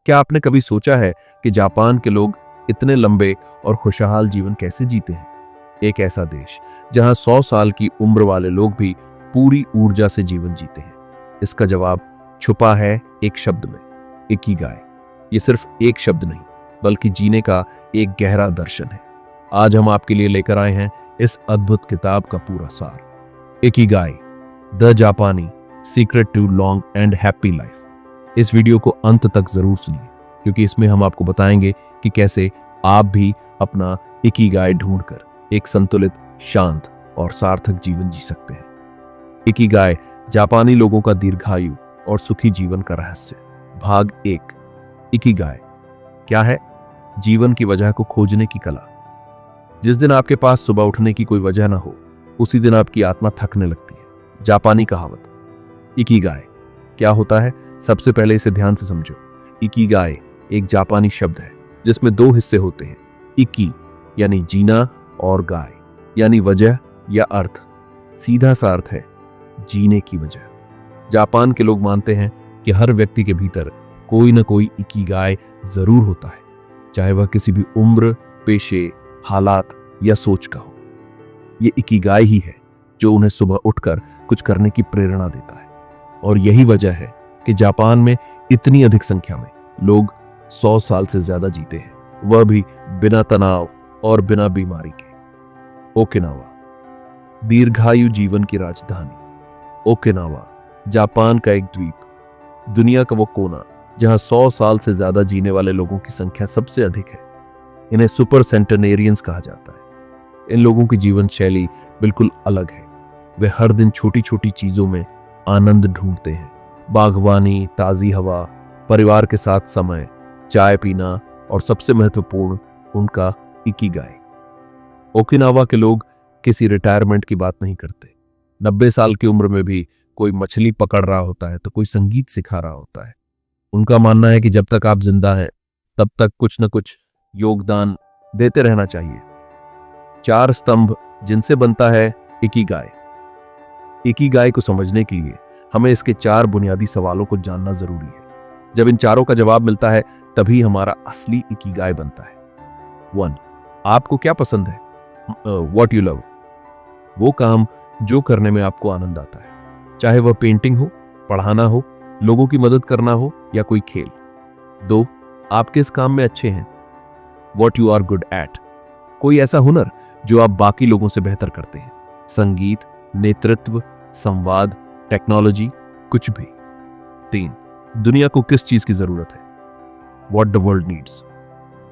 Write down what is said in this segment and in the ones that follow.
क्या आपने कभी सोचा है कि जापान के लोग इतने लंबे और खुशहाल जीवन कैसे जीते हैं? एक ऐसा देश जहां 100 साल की उम्र वाले लोग भी पूरी ऊर्जा से जीवन जीते हैं। इसका जवाब छुपा है एक शब्द में, इकिगाई। ये सिर्फ एक शब्द नहीं, बल्कि जीने का एक गहरा दर्शन है। आज हम आपके लिए लेकर आए हैं इस अद्भुत किताब का पूरा सार, Ikigai, the Japanese secret to long and happy life. इस वीडियो को अंत तक जरूर सुनिए, क्योंकि इसमें हम आपको बताएंगे कि कैसे आप भी अपना इकिगाई ढूंढकर एक संतुलित, शांत और सार्थक जीवन जी सकते हैं। इकिगाई, जापानी लोगों का दीर्घायु और सुखी जीवन का रहस्य। भाग 1, इकिगाई क्या है? जीवन की वजह को खोजने की कला। जिस दिन आपके पास सुबह उठने की कोई वजह ना हो, उसी दिन आपकी आत्मा थकने लगती है। जापानी कहावत। इकिगाई क्या होता है? सबसे पहले इसे ध्यान से समझो। इकिगाई एक जापानी शब्द है जिसमें 2 हिस्से होते हैं, इकी यानी जीना और गाय यानी वजह या अर्थ। सीधा सा अर्थ है जीने की वजह। जापान के लोग मानते हैं कि हर व्यक्ति के भीतर कोई ना कोई इकिगाई जरूर होता है, चाहे वह किसी भी उम्र, पेशे, हालात या सोच का हो। ये इकिगाई ही है जो उन्हें सुबह उठकर कुछ करने की प्रेरणा देता है। और यही वजह है कि जापान में इतनी अधिक संख्या में लोग 100 साल से ज्यादा जीते हैं, वह भी बिना तनाव और बिना बीमारी के। ओकिनावा, दीर्घायु जीवन की राजधानी। ओकिनावा जापान का एक द्वीप, दुनिया का वो कोना जहां 100 साल से ज्यादा जीने वाले लोगों की संख्या सबसे अधिक है। इन्हें सुपर सेंटेनेरियंस कहा जाता है। इन लोगों की जीवन शैली बिल्कुल अलग है। वे हर दिन छोटी छोटी चीजों में आनंद ढूंढते हैं। बागवानी, ताजी हवा, परिवार के साथ समय, चाय पीना और सबसे महत्वपूर्ण उनका इकिगाई। ओकिनावा के लोग किसी रिटायरमेंट की बात नहीं करते। 90 साल की उम्र में भी कोई मछली पकड़ रहा होता है तो कोई संगीत सिखा रहा होता है। उनका मानना है कि जब तक आप जिंदा हैं तब तक कुछ न कुछ योगदान देते रहना चाहिए। 4 स्तंभ जिनसे बनता है इकिगाई। इकिगाई को समझने के लिए हमें इसके 4 बुनियादी सवालों को जानना जरूरी है। जब इन चारों का जवाब मिलता है तभी हमारा असली इकिगाई बनता है। 1, आपको क्या पसंद है? व्हाट यू लव, वो काम जो करने में आपको आनंद आता है, चाहे वह पेंटिंग हो, पढ़ाना हो, लोगों की मदद करना हो या कोई खेल। 2, आप किस काम में अच्छे हैं? What you are good at, कोई ऐसा हुनर जो आप बाकी लोगों से बेहतर करते हैं, संगीत, नेतृत्व, संवाद, टेक्नोलॉजी, कुछ भी। 3, दुनिया को किस चीज की जरूरत है? व्हाट द वर्ल्ड नीड्स,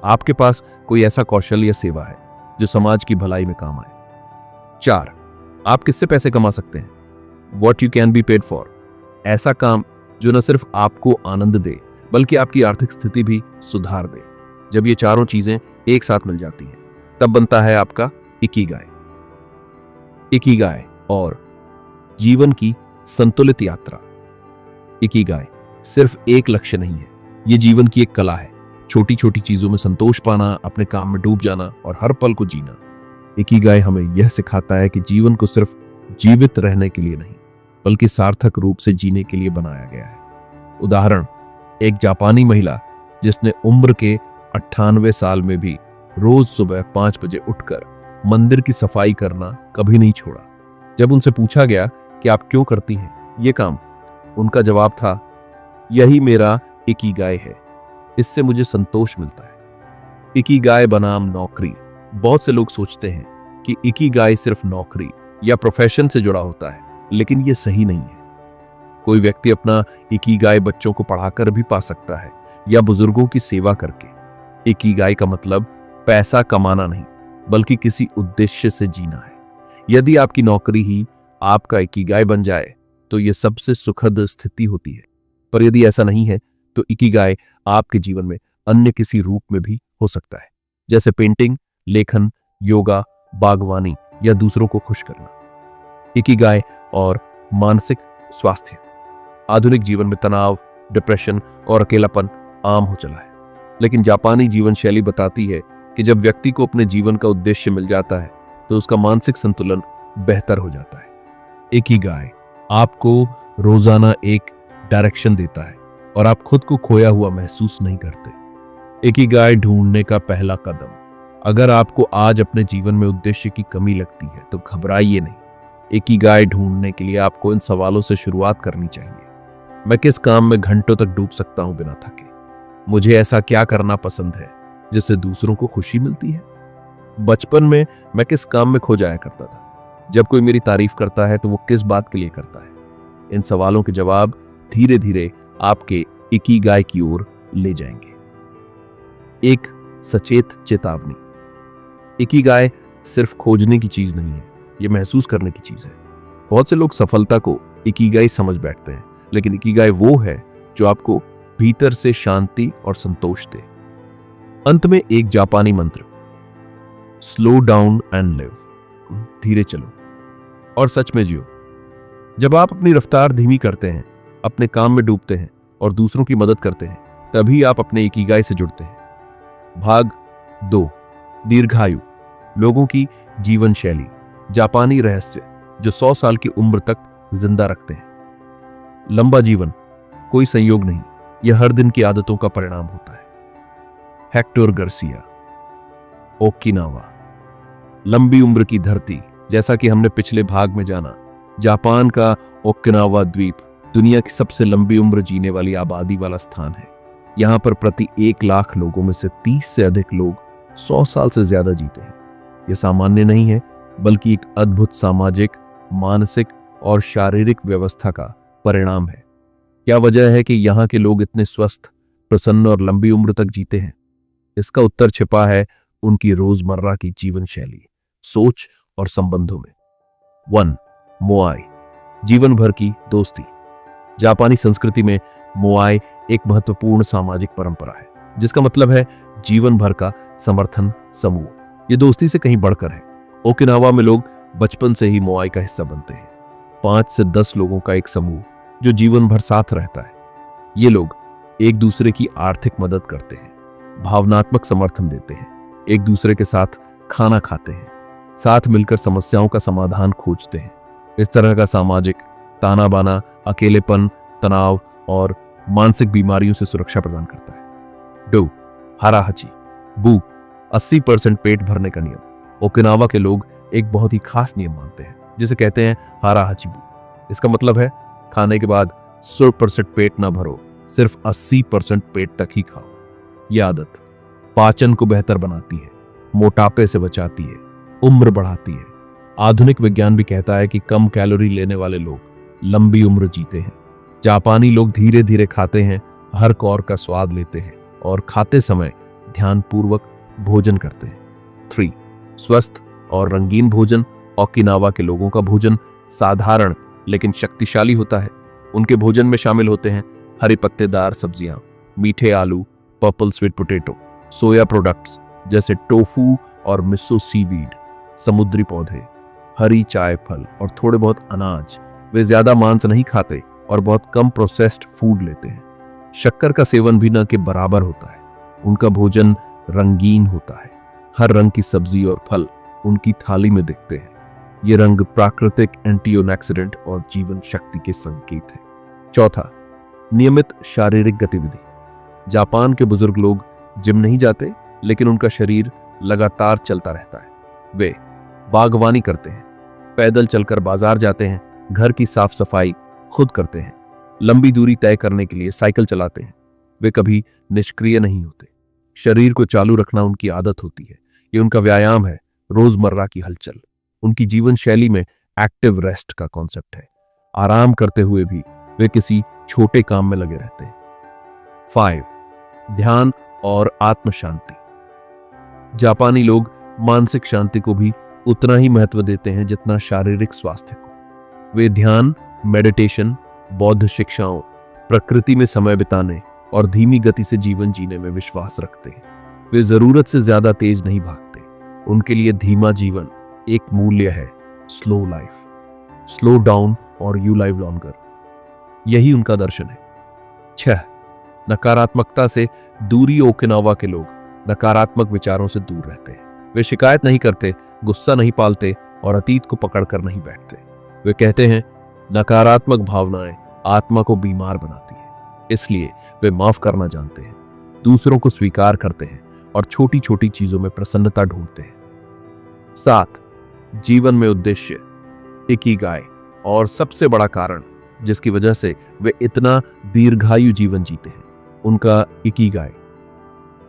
आपके पास कोई ऐसा कौशल या सेवा है जो समाज की भलाई में काम आए। 4, आप किससे पैसे कमा सकते हैं? What you can be paid for, ऐसा काम जो न सिर्फ आपको आनंद दे बल्कि आपकी आर्थिक स्थिति भी सुधार दे। जब ये चारों चीजें एक साथ मिल जाती हैं तब बनता है आपका इकिगाई। इकिगाई और जीवन की संतुलित यात्रा। इकिगाई सिर्फ एक लक्ष्य नहीं है, ये जीवन की एक कला है। छोटी छोटी चीजों में संतोष पाना, अपने काम में डूब जाना और हर पल को जीना। इकिगाई हमें यह सिखाता है कि जीवन को सिर्फ जीवित रहने के लिए नहीं बल्कि सार्थक रूप से जीने के लिए बनाया गया है। उदाहरण, एक जापानी महिला जिसने उम्र के 98 साल में भी रोज सुबह 5 बजे उठकर मंदिर की सफाई करना कभी नहीं छोड़ा। जब उनसे पूछा गया कि आप क्यों करती हैं ये काम, उनका जवाब था, यही मेरा इकिगाई है, इससे मुझे संतोष मिलता है। इकिगाई बनाम नौकरी। बहुत से लोग सोचते हैं कि इकिगाई सिर्फ नौकरी या प्रोफेशन से जुड़ा होता है, लेकिन यह सही नहीं है। कोई व्यक्ति अपना इकिगाई बच्चों को पढ़ाकर भी पा सकता है या बुजुर्गों की सेवा करके। इकिगाई का मतलब पैसा कमाना नहीं बल्कि किसी उद्देश्य से जीना है। यदि आपकी नौकरी ही आपका इकिगाई बन जाए तो यह सबसे सुखद स्थिति होती है, पर यदि ऐसा नहीं है तो इकिगाई आपके जीवन में अन्य किसी रूप में भी हो सकता है, जैसे पेंटिंग, लेखन, योगा, बागवानी या दूसरों को खुश करना। इकिगाई और मानसिक स्वास्थ्य। आधुनिक जीवन में तनाव, डिप्रेशन और अकेलापन आम हो चला है, लेकिन जापानी जीवन शैली बताती है कि जब व्यक्ति को अपने जीवन का उद्देश्य मिल जाता है तो उसका मानसिक संतुलन बेहतर हो जाता है। इकिगाई आपको रोजाना एक डायरेक्शन देता है, और आप खुद को खोया हुआ महसूस नहीं करते। इकिगाई ढूंढने का पहला कदम। अगर आपको आज अपने जीवन में उद्देश्य की कमी लगती है तो घबराइए नहीं। इकिगाई ढूंढने के लिए आपको इन सवालों से शुरुआत करनी चाहिए। मैं किस काम में घंटों तक डूब सकता हूं बिना थके? मुझे ऐसा क्या करना पसंद है जिससे दूसरों को खुशी मिलती है? बचपन में मैं किस काम में खो जाया करता था? जब कोई मेरी तारीफ करता है तो वो किस बात के लिए करता है? इन सवालों के जवाब धीरे धीरे आपके इकिगाई की ओर ले जाएंगे। एक सचेत चेतावनी। इकिगाई सिर्फ खोजने की चीज नहीं है, यह महसूस करने की चीज है। बहुत से लोग सफलता को इकिगाई समझ बैठते हैं, लेकिन इकिगाई वो है जो आपको भीतर से शांति और संतोष दे। अंत में एक जापानी मंत्र, स्लो डाउन एंड लिव। धीरे चलो और सच में जियो। जब आप अपनी रफ्तार धीमी करते हैं, अपने काम में डूबते हैं और दूसरों की मदद करते हैं, तभी आप अपने इकिगाई से जुड़ते हैं। भाग 2, दीर्घायु, लोगों की जीवन शैली, जापानी रहस्य जो 100 साल की उम्र तक जिंदा रखते हैं। लंबा जीवन कोई संयोग नहीं, यह हर दिन की आदतों का परिणाम होता है। हेक्टर गार्सिया, ओकिनावा, लंबी उम्र की धरती। जैसा कि हमने पिछले भाग में जाना, जापान का ओकिनावा द्वीप दुनिया की सबसे लंबी उम्र जीने वाली आबादी वाला स्थान है। यहां पर प्रति 1 लाख लोगों में से 30 से अधिक लोग 100 साल से ज्यादा जीते हैं। यह सामान्य नहीं है, बल्कि एक अद्भुत सामाजिक, मानसिक और शारीरिक व्यवस्था का परिणाम है। क्या वजह है कि यहाँ के लोग इतने स्वस्थ, प्रसन्न और लंबी उम्र तक जीते हैं? इसका उत्तर छिपा है उनकी रोजमर्रा की जीवन शैली, सोच और संबंधों में। 1. मोआई, जीवन भर की दोस्ती। जापानी संस्कृति में मोआई एक महत्वपूर्ण सामाजिक परंपरा है, जिसका मतलब है जीवन भर का समर्थन समूह। यह दोस्ती से कहीं बढ़कर है। ओकिनावा में लोग बचपन से ही मोआई का हिस्सा बनते हैं। 5 से 10 लोगों का एक समूह जो जीवन भर साथ रहता है। ये लोग एक दूसरे की आर्थिक मदद करते हैं, भावनात्मक समर्थन देते हैं, एक दूसरे के साथ खाना खाते हैं, साथ मिलकर समस्याओं का समाधान खोजते हैं। इस तरह का सामाजिक ताना बाना अकेलेपन, तनाव और मानसिक बीमारियों से सुरक्षा प्रदान करता है। 2. हाराहाची, भूख, 80% पेट भरने का नियम। ओकिनावा के लोग एक बहुत ही खास नियम मानते हैं, जिसे कहते हैं हाराहाची भूख। इसका मतलब है खाने के बाद 100% पेट ना भरो, सिर्फ 80% पेट तक ही खाओ। यह आदत पाचन को बेहतर बनाती है, मोटापे से बचाती है, उम्र बढ़ाती है। आधुनिक विज्ञान भी कहता है कि कम कैलोरी लेने वाले लोग लंबी उम्र जीते हैं। जापानी लोग धीरे धीरे खाते हैं, हर कौर का स्वाद लेते हैं और खाते समय ध्यानपूर्वक भोजन करते हैं। 3. स्वस्थ और रंगीन भोजन। ओकिनावा के लोगों का भोजन साधारण लेकिन शक्तिशाली होता है। उनके भोजन में शामिल होते हैं हरी पत्तेदार सब्जियां, मीठे आलू, पर्पल स्वीट पोटैटो, सोया प्रोडक्ट्स जैसे टोफू और मिसो सीवीड, समुद्री पौधे, हरी चाय फल और थोड़े बहुत अनाज। वे ज्यादा मांस नहीं खाते और बहुत कम प्रोसेस्ड फूड लेते हैं। शक्कर का सेवन भी न के बराबर होता है। उनका भोजन रंगीन होता है। हर रंग की सब्जी और फल उनकी थाली में दिखते हैं। ये रंग प्राकृतिक एंटीऑक्सीडेंट और जीवन शक्ति के संकेत है। 4. नियमित शारीरिक गतिविधि। जापान के बुजुर्ग लोग जिम नहीं जाते, लेकिन उनका शरीर लगातार चलता रहता है। वे बागवानी करते हैं, पैदल चलकर बाजार जाते हैं, घर की साफ सफाई खुद करते हैं, लंबी दूरी तय करने के लिए साइकिल चलाते हैं। वे कभी निष्क्रिय नहीं होते। शरीर को चालू रखना उनकी आदत होती है। ये उनका व्यायाम है, रोजमर्रा की हलचल। उनकी जीवन शैली में एक्टिव रेस्ट का कॉन्सेप्ट है। आराम करते हुए भी वे किसी छोटे काम में लगे रहते हैं। 5. ध्यान और आत्म शांति। जापानी लोग मानसिक शांति को भी उतना ही महत्व देते हैं जितना शारीरिक स्वास्थ्य को। वे ध्यान, मेडिटेशन, बौद्ध शिक्षाओं, प्रकृति में समय बिताने और धीमी गति से जीवन जीने में विश्वास रखते हैं। वे जरूरत से ज्यादा तेज नहीं भागते। उनके लिए धीमा जीवन एक मूल्य है। स्लो लाइफ, स्लो डाउन और यू लाइव लॉन्गर, यही उनका दर्शन है। 6. नकारात्मकता से दूरी। ओकिनावा के लोग नकारात्मक विचारों से दूर रहते हैं। वे शिकायत नहीं करते, गुस्सा नहीं पालते और अतीत को पकड़कर नहीं बैठते। वे कहते हैं नकारात्मक भावनाएं आत्मा को बीमार बनाती है। इसलिए वे माफ करना जानते हैं, दूसरों को स्वीकार करते हैं और छोटी छोटी चीजों में प्रसन्नता ढूंढते हैं। 7, जीवन में उद्देश्य, इकिगाई, और सबसे बड़ा कारण जिसकी वजह से वे इतना दीर्घायु जीवन जीते हैं, उनका इकिगाई।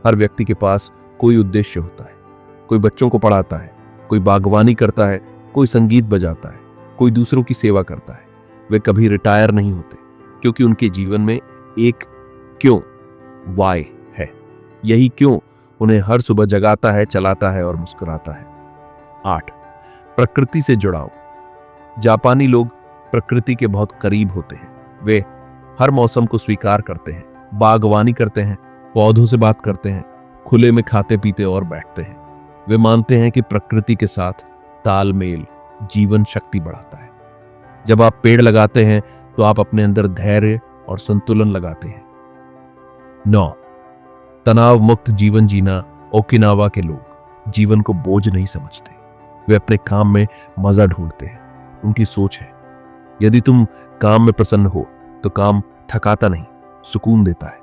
हर व्यक्ति के पास कोई उद्देश्य होता है। कोई बच्चों को पढ़ाता है, कोई बागवानी करता है, कोई संगीत बजाता है, कोई दूसरों की सेवा करता है। वे कभी रिटायर नहीं होते क्योंकि उनके जीवन में एक क्यों, वाई है। यही क्यों उन्हें हर सुबह जगाता है, चलाता है और मुस्कुराता है। 8, प्रकृति से जुड़ाव। जापानी लोग प्रकृति के बहुत करीब होते हैं। वे हर मौसम को स्वीकार करते हैं, बागवानी करते हैं, पौधों से बात करते हैं, खुले में खाते पीते और बैठते हैं। वे मानते हैं कि प्रकृति के साथ तालमेल जीवन शक्ति बढ़ाता है। जब आप पेड़ लगाते हैं तो आप अपने अंदर धैर्य और संतुलन लगाते हैं। 9, तनाव मुक्त जीवन जीना। ओकिनावा के लोग जीवन को बोझ नहीं समझते। वे अपने काम में मजा ढूंढते हैं। उनकी सोच है, यदि तुम काम में प्रसन्न हो तो काम थकाता नहीं, सुकून देता है।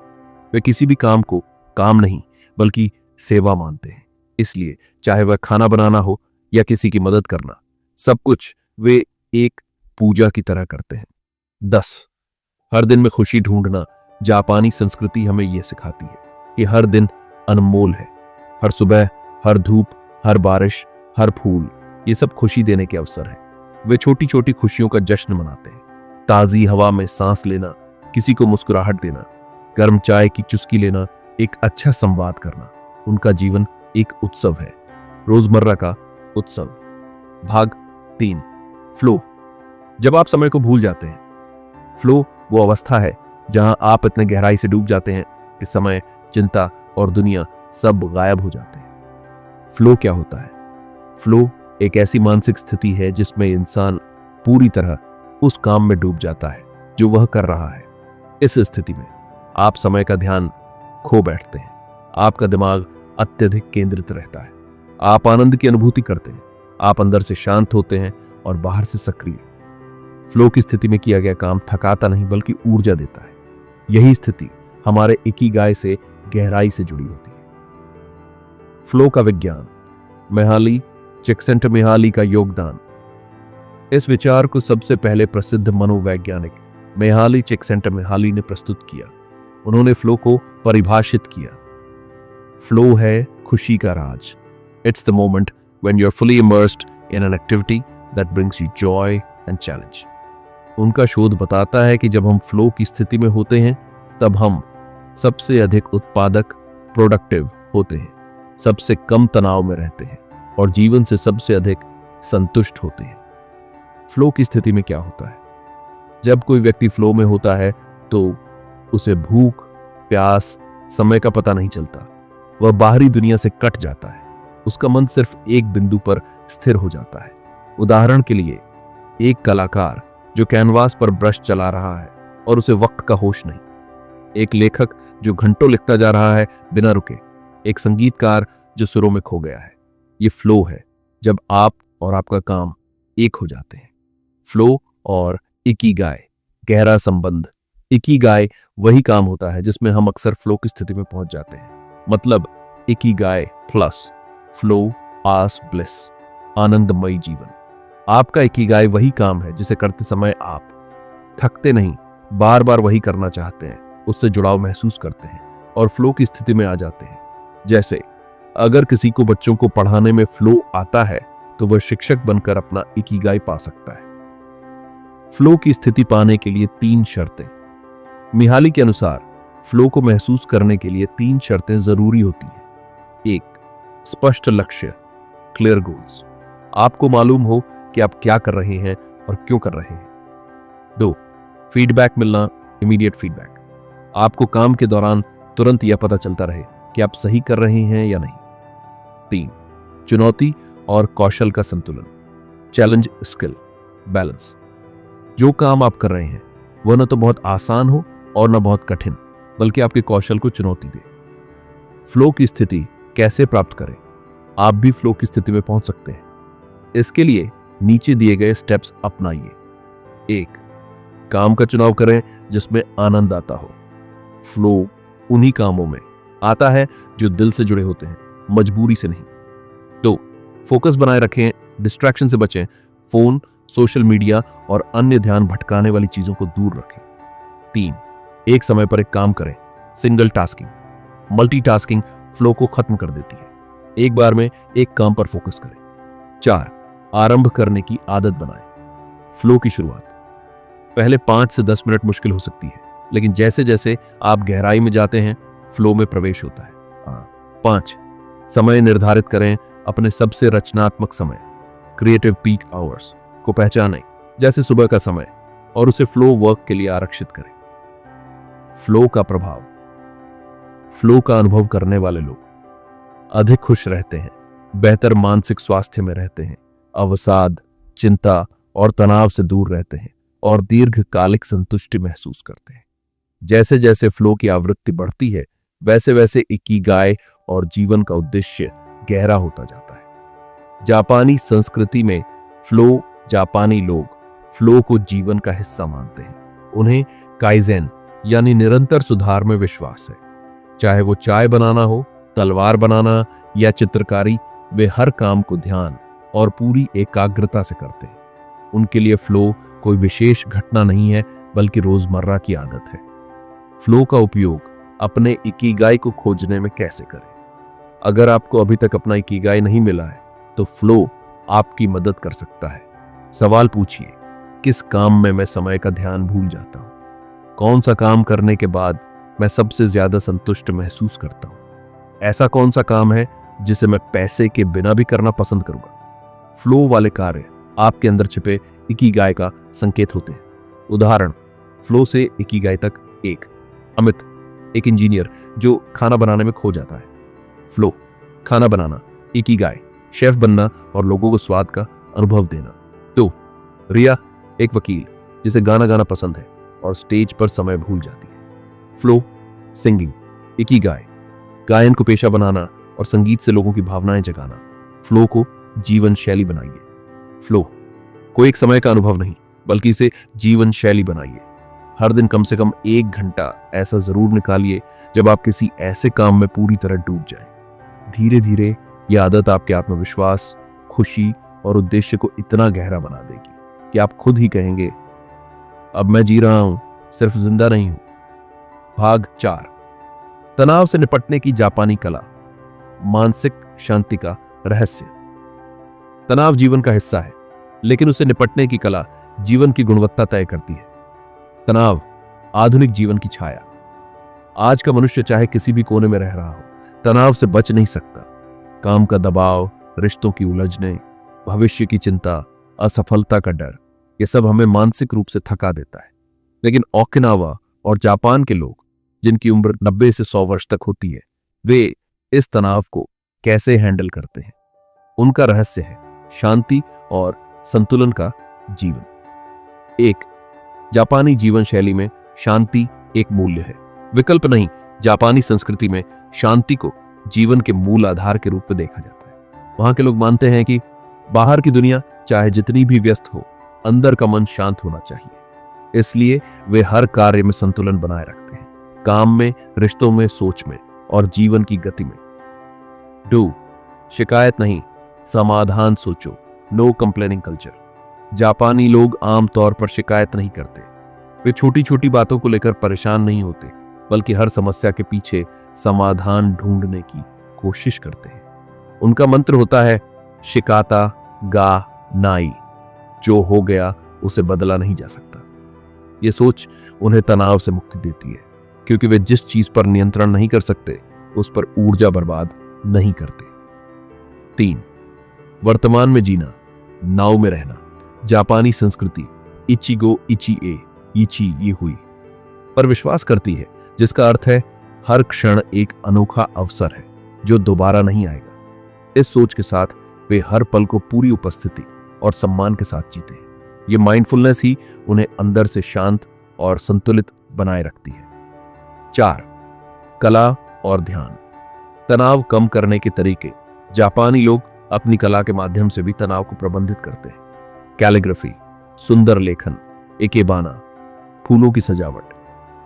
वे किसी भी काम को काम नहीं बल्कि सेवा मानते हैं। इसलिए चाहे वह खाना बनाना हो या किसी की मदद करना, सब कुछ वे एक पूजा की तरह करते हैं। 10, हर दिन में खुशी ढूंढना। जापानी संस्कृति हमें यह सिखाती है कि हर दिन अनमोल है। हर सुबह, हर धूप, हर बारिश, हर फूल, ये सब खुशी देने के अवसर है। वे छोटी छोटी खुशियों का जश्न मनाते हैं। ताजी हवा में सांस लेना, किसी को मुस्कुराहट देना, गर्म चाय की चुस्की लेना, एक अच्छा संवाद करना, उनका जीवन एक उत्सव है, रोजमर्रा का उत्सव। भाग 3, फ्लो। जब आप समय को भूल जाते हैं। फ्लो वो अवस्था है जहां आप इतने गहराई से डूब जाते हैं कि समय, चिंता और दुनिया सब गायब हो जाते हैं। फ्लो क्या होता है? फ्लो एक ऐसी मानसिक स्थिति है जिसमें इंसान पूरी तरह उस काम में डूब जाता है जो वह कर रहा है। इस स्थिति में आप समय का ध्यान खो बैठते हैं। आपका दिमाग अत्यधिक केंद्रित रहता है। आप आनंद की अनुभूति करते हैं। आप अंदर से शांत होते हैं और बाहर से सक्रिय। फ्लो की स्थिति में किया गया काम थकाता नहीं बल्कि ऊर्जा देता है। यही स्थिति हमारे इकिगाई से गहराई से जुड़ी होती है। फ्लो का विज्ञान। मिहाली चिक्सिंटमिहाली का योगदान। इस विचार को सबसे पहले प्रसिद्ध मनोवैज्ञानिक मिहाली चिक्सिंटमिहाली ने प्रस्तुत किया। उन्होंने फ्लो को परिभाषित किया। फ्लो है खुशी का राज। It's the moment when you are fully immersed in an activity that brings you joy and challenge. उनका शोध बताता है कि जब हम फ्लो की स्थिति में होते हैं तब हम सबसे अधिक उत्पादक, प्रोडक्टिव होते हैं, सबसे कम तनाव में रहते हैं और जीवन से सबसे अधिक संतुष्ट होते हैं। फ्लो की स्थिति में क्या होता है? जब कोई व्यक्ति फ्लो में होता है तो उसे भूख, प्यास, समय का पता नहीं चलता। वह बाहरी दुनिया से कट जाता है। उसका मन सिर्फ एक बिंदु पर स्थिर हो जाता है। उदाहरण के लिए, एक कलाकार जो कैनवास पर ब्रश चला रहा है और उसे वक्त का होश नहीं। एक लेखक जो घंटों लिखता जा रहा है बिना रुके। एक संगीतकार जो सुरों में खो गया है। ये फ्लो है, जब आप और आपका काम एक हो जाते हैं। फ्लो और इकिगाई गहरा संबंध। इकिगाई वही काम होता है जिसमें हम अक्सर फ्लो की स्थिति में पहुंच जाते हैं। मतलब इकिगाई प्लस फ्लो आस ब्लिस, आनंदमयी जीवन। आपका इकिगाई वही काम है जिसे करते समय आप थकते नहीं, बार बार वही करना चाहते हैं, उससे जुड़ाव महसूस करते हैं और फ्लो की स्थिति में आ जाते हैं। जैसे अगर किसी को बच्चों को पढ़ाने में फ्लो आता है तो वह शिक्षक बनकर अपना इकिगाई पा सकता है। फ्लो की स्थिति पाने के लिए 3 शर्तें। मिहाली के अनुसार फ्लो को महसूस करने के लिए 3 शर्तें जरूरी होती हैं। 1, स्पष्ट लक्ष्य, क्लियर गोल्स। आपको मालूम हो कि आप क्या कर रहे हैं और क्यों कर रहे हैं। 2, फीडबैक मिलना, इमीडिएट फीडबैक। आपको काम के दौरान तुरंत यह पता चलता रहे कि आप सही कर रहे हैं या नहीं। 3, चुनौती और कौशल का संतुलन, चैलेंज स्किल बैलेंस। जो काम आप कर रहे हैं वह न तो बहुत आसान हो और न बहुत कठिन, बल्कि आपके कौशल को चुनौती दे। फ्लो की स्थिति कैसे प्राप्त करें? आप भी फ्लो की स्थिति में पहुंच सकते हैं। इसके लिए नीचे दिए गए स्टेप्स अपनाइए। 1, काम का चुनाव करें जिसमें आनंद आता हो। फ्लो उन्हीं कामों में आता है जो दिल से जुड़े होते हैं, मजबूरी से नहीं। तो फोकस बनाए रखें, डिस्ट्रैक्शन से बचें, फोन, सोशल मीडिया और अन्य ध्यान भटकाने वाली चीजों को दूर रखें। 3, एक समय पर एक काम करें, सिंगल टास्किंग। मल्टीटास्किंग फ्लो को खत्म कर देती है, एक बार में एक काम पर फोकस करें। 4, आरंभ करने की आदत बनाएं। फ्लो की शुरुआत पहले 5 से 10 मिनट मुश्किल हो सकती है, लेकिन जैसे जैसे आप गहराई में जाते हैं फ्लो में प्रवेश होता है। 5, समय निर्धारित करें, अपने सबसे रचनात्मक समय, क्रिएटिव पीक आवर्स को पहचानें, जैसे सुबह का समय, और उसे फ्लो वर्क के लिए आरक्षित करें। फ्लो का प्रभाव, फ्लो का अनुभव करने वाले लोग अधिक खुश रहते हैं, बेहतर मानसिक स्वास्थ्य में रहते हैं, अवसाद, चिंता और तनाव से दूर रहते हैं और दीर्घकालिक संतुष्टि महसूस करते हैं। जैसे जैसे फ्लो की आवृत्ति बढ़ती है, वैसे वैसे इकिगाई और जीवन का उद्देश्य गहरा होता जाता है। जापानी संस्कृति में जापानी लोग फ्लो को जीवन का हिस्सा मानते हैं। उन्हें काइजेन यानी निरंतर सुधार में विश्वास है। चाहे वो चाय बनाना हो, तलवार बनाना या चित्रकारी, वे हर काम को ध्यान और पूरी एकाग्रता से करते हैं। उनके लिए फ्लो कोई विशेष घटना नहीं है, बल्कि रोजमर्रा की आदत है। फ्लो का उपयोग अपने इकिगाई को खोजने में कैसे करें? अगर आपको अभी तक अपना इकिगाई नहीं मिला है, तो फ्लो आपकी मदद कर सकता है। सवाल पूछिए, किस काम में मैं समय का ध्यान भूल जाता हूं? कौन सा काम करने के बाद मैं सबसे ज्यादा संतुष्ट महसूस करता हूं? ऐसा कौन सा काम है जिसे मैं पैसे के बिना भी करना पसंद करूंगा? फ्लो वाले कार्य आपके अंदर छिपे इकिगाई का संकेत होते हैं। उदाहरण, फ्लो से इकिगाई तक। 1, अमित, एक इंजीनियर जो खाना बनाने में खो जाता है। फ्लो, खाना बनाना, इकिगाई, शेफ बनना और लोगों को स्वाद का अनुभव देना। 2, रिया, एक वकील जिसे गाना गाना पसंद है और स्टेज पर समय भूल जाती है। फ्लो, सिंगिंग, इकिगाई, गायन को पेशा बनाना और संगीत से लोगों की भावनाएं जगाना। फ्लो को जीवन शैली बनाइए। फ्लो कोई एक समय का अनुभव नहीं, बल्कि इसे जीवन शैली बनाइए। हर दिन कम से कम 1 घंटा ऐसा जरूर निकालिए जब आप किसी ऐसे काम में पूरी तरह डूब जाएं। धीरे धीरे यह आदत आपके आत्मविश्वास, खुशी और उद्देश्य को इतना गहरा बना देगी कि आप खुद ही कहेंगे, अब मैं जी रहा हूं, सिर्फ जिंदा नहीं हूं। भाग 4, तनाव से निपटने की जापानी कला, मानसिक शांति का रहस्य। तनाव जीवन का हिस्सा है, लेकिन उसे निपटने की कला जीवन की गुणवत्ता तय करती है। तनाव आधुनिक जीवन की छाया। आज का मनुष्य चाहे किसी भी कोने में रह रहा हो, तनाव से बच नहीं सकता। काम का दबाव, रिश्तों की उलझने, भविष्य की चिंता, असफलता का डर, ये सब हमें मानसिक रूप से थका देता है। लेकिन ओकिनावा और जापान के लोग, जिनकी उम्र 90 से 100 वर्ष तक होती है, वे इस तनाव को कैसे हैंडल करते हैं? उनका रहस्य है शांति और संतुलन का जीवन। 1, जापानी जीवन शैली में शांति एक मूल्य है, विकल्प नहीं। जापानी संस्कृति में शांति को जीवन के मूल आधार के रूप में देखा जाता है। वहां के लोग मानते हैं कि बाहर की दुनिया चाहे जितनी भी व्यस्त हो, अंदर का मन शांत होना चाहिए। इसलिए वे हर कार्य में संतुलन बनाए रखते हैं, काम में, रिश्तों में, सोच में और जीवन की गति में। 2, शिकायत नहीं, समाधान सोचो। No complaining culture. जापानी लोग आमतौर पर शिकायत नहीं करते। वे छोटी छोटी बातों को लेकर परेशान नहीं होते, बल्कि हर समस्या के पीछे समाधान ढूंढने की कोशिश करते हैं। उनका मंत्र होता है शिकाता गा नाई, जो हो गया उसे बदला नहीं जा सकता। ये सोच उन्हें तनाव से मुक्ति देती है, क्योंकि वे जिस चीज पर नियंत्रण नहीं कर सकते उस पर ऊर्जा बर्बाद नहीं करते। 3, वर्तमान में जीना, नाव में रहना। जापानी संस्कृति इचिगो इचिए, इची ये हुई पर विश्वास करती है, जिसका अर्थ है हर क्षण एक अनोखा अवसर है जो दोबारा नहीं आएगा। इस सोच के साथ वे हर पल को पूरी उपस्थिति और सम्मान के साथ जीते हैं। ये माइंडफुलनेस ही उन्हें अंदर से शांत और संतुलित बनाए रखती है। 4, कला और ध्यान। तनाव कम करने के तरीके। जापानी लोग अपनी कला के माध्यम से भी तनाव को प्रबंधित करते हैं। कैलीग्राफी, सुंदर लेखन, इकेबाना, फूलों की सजावट,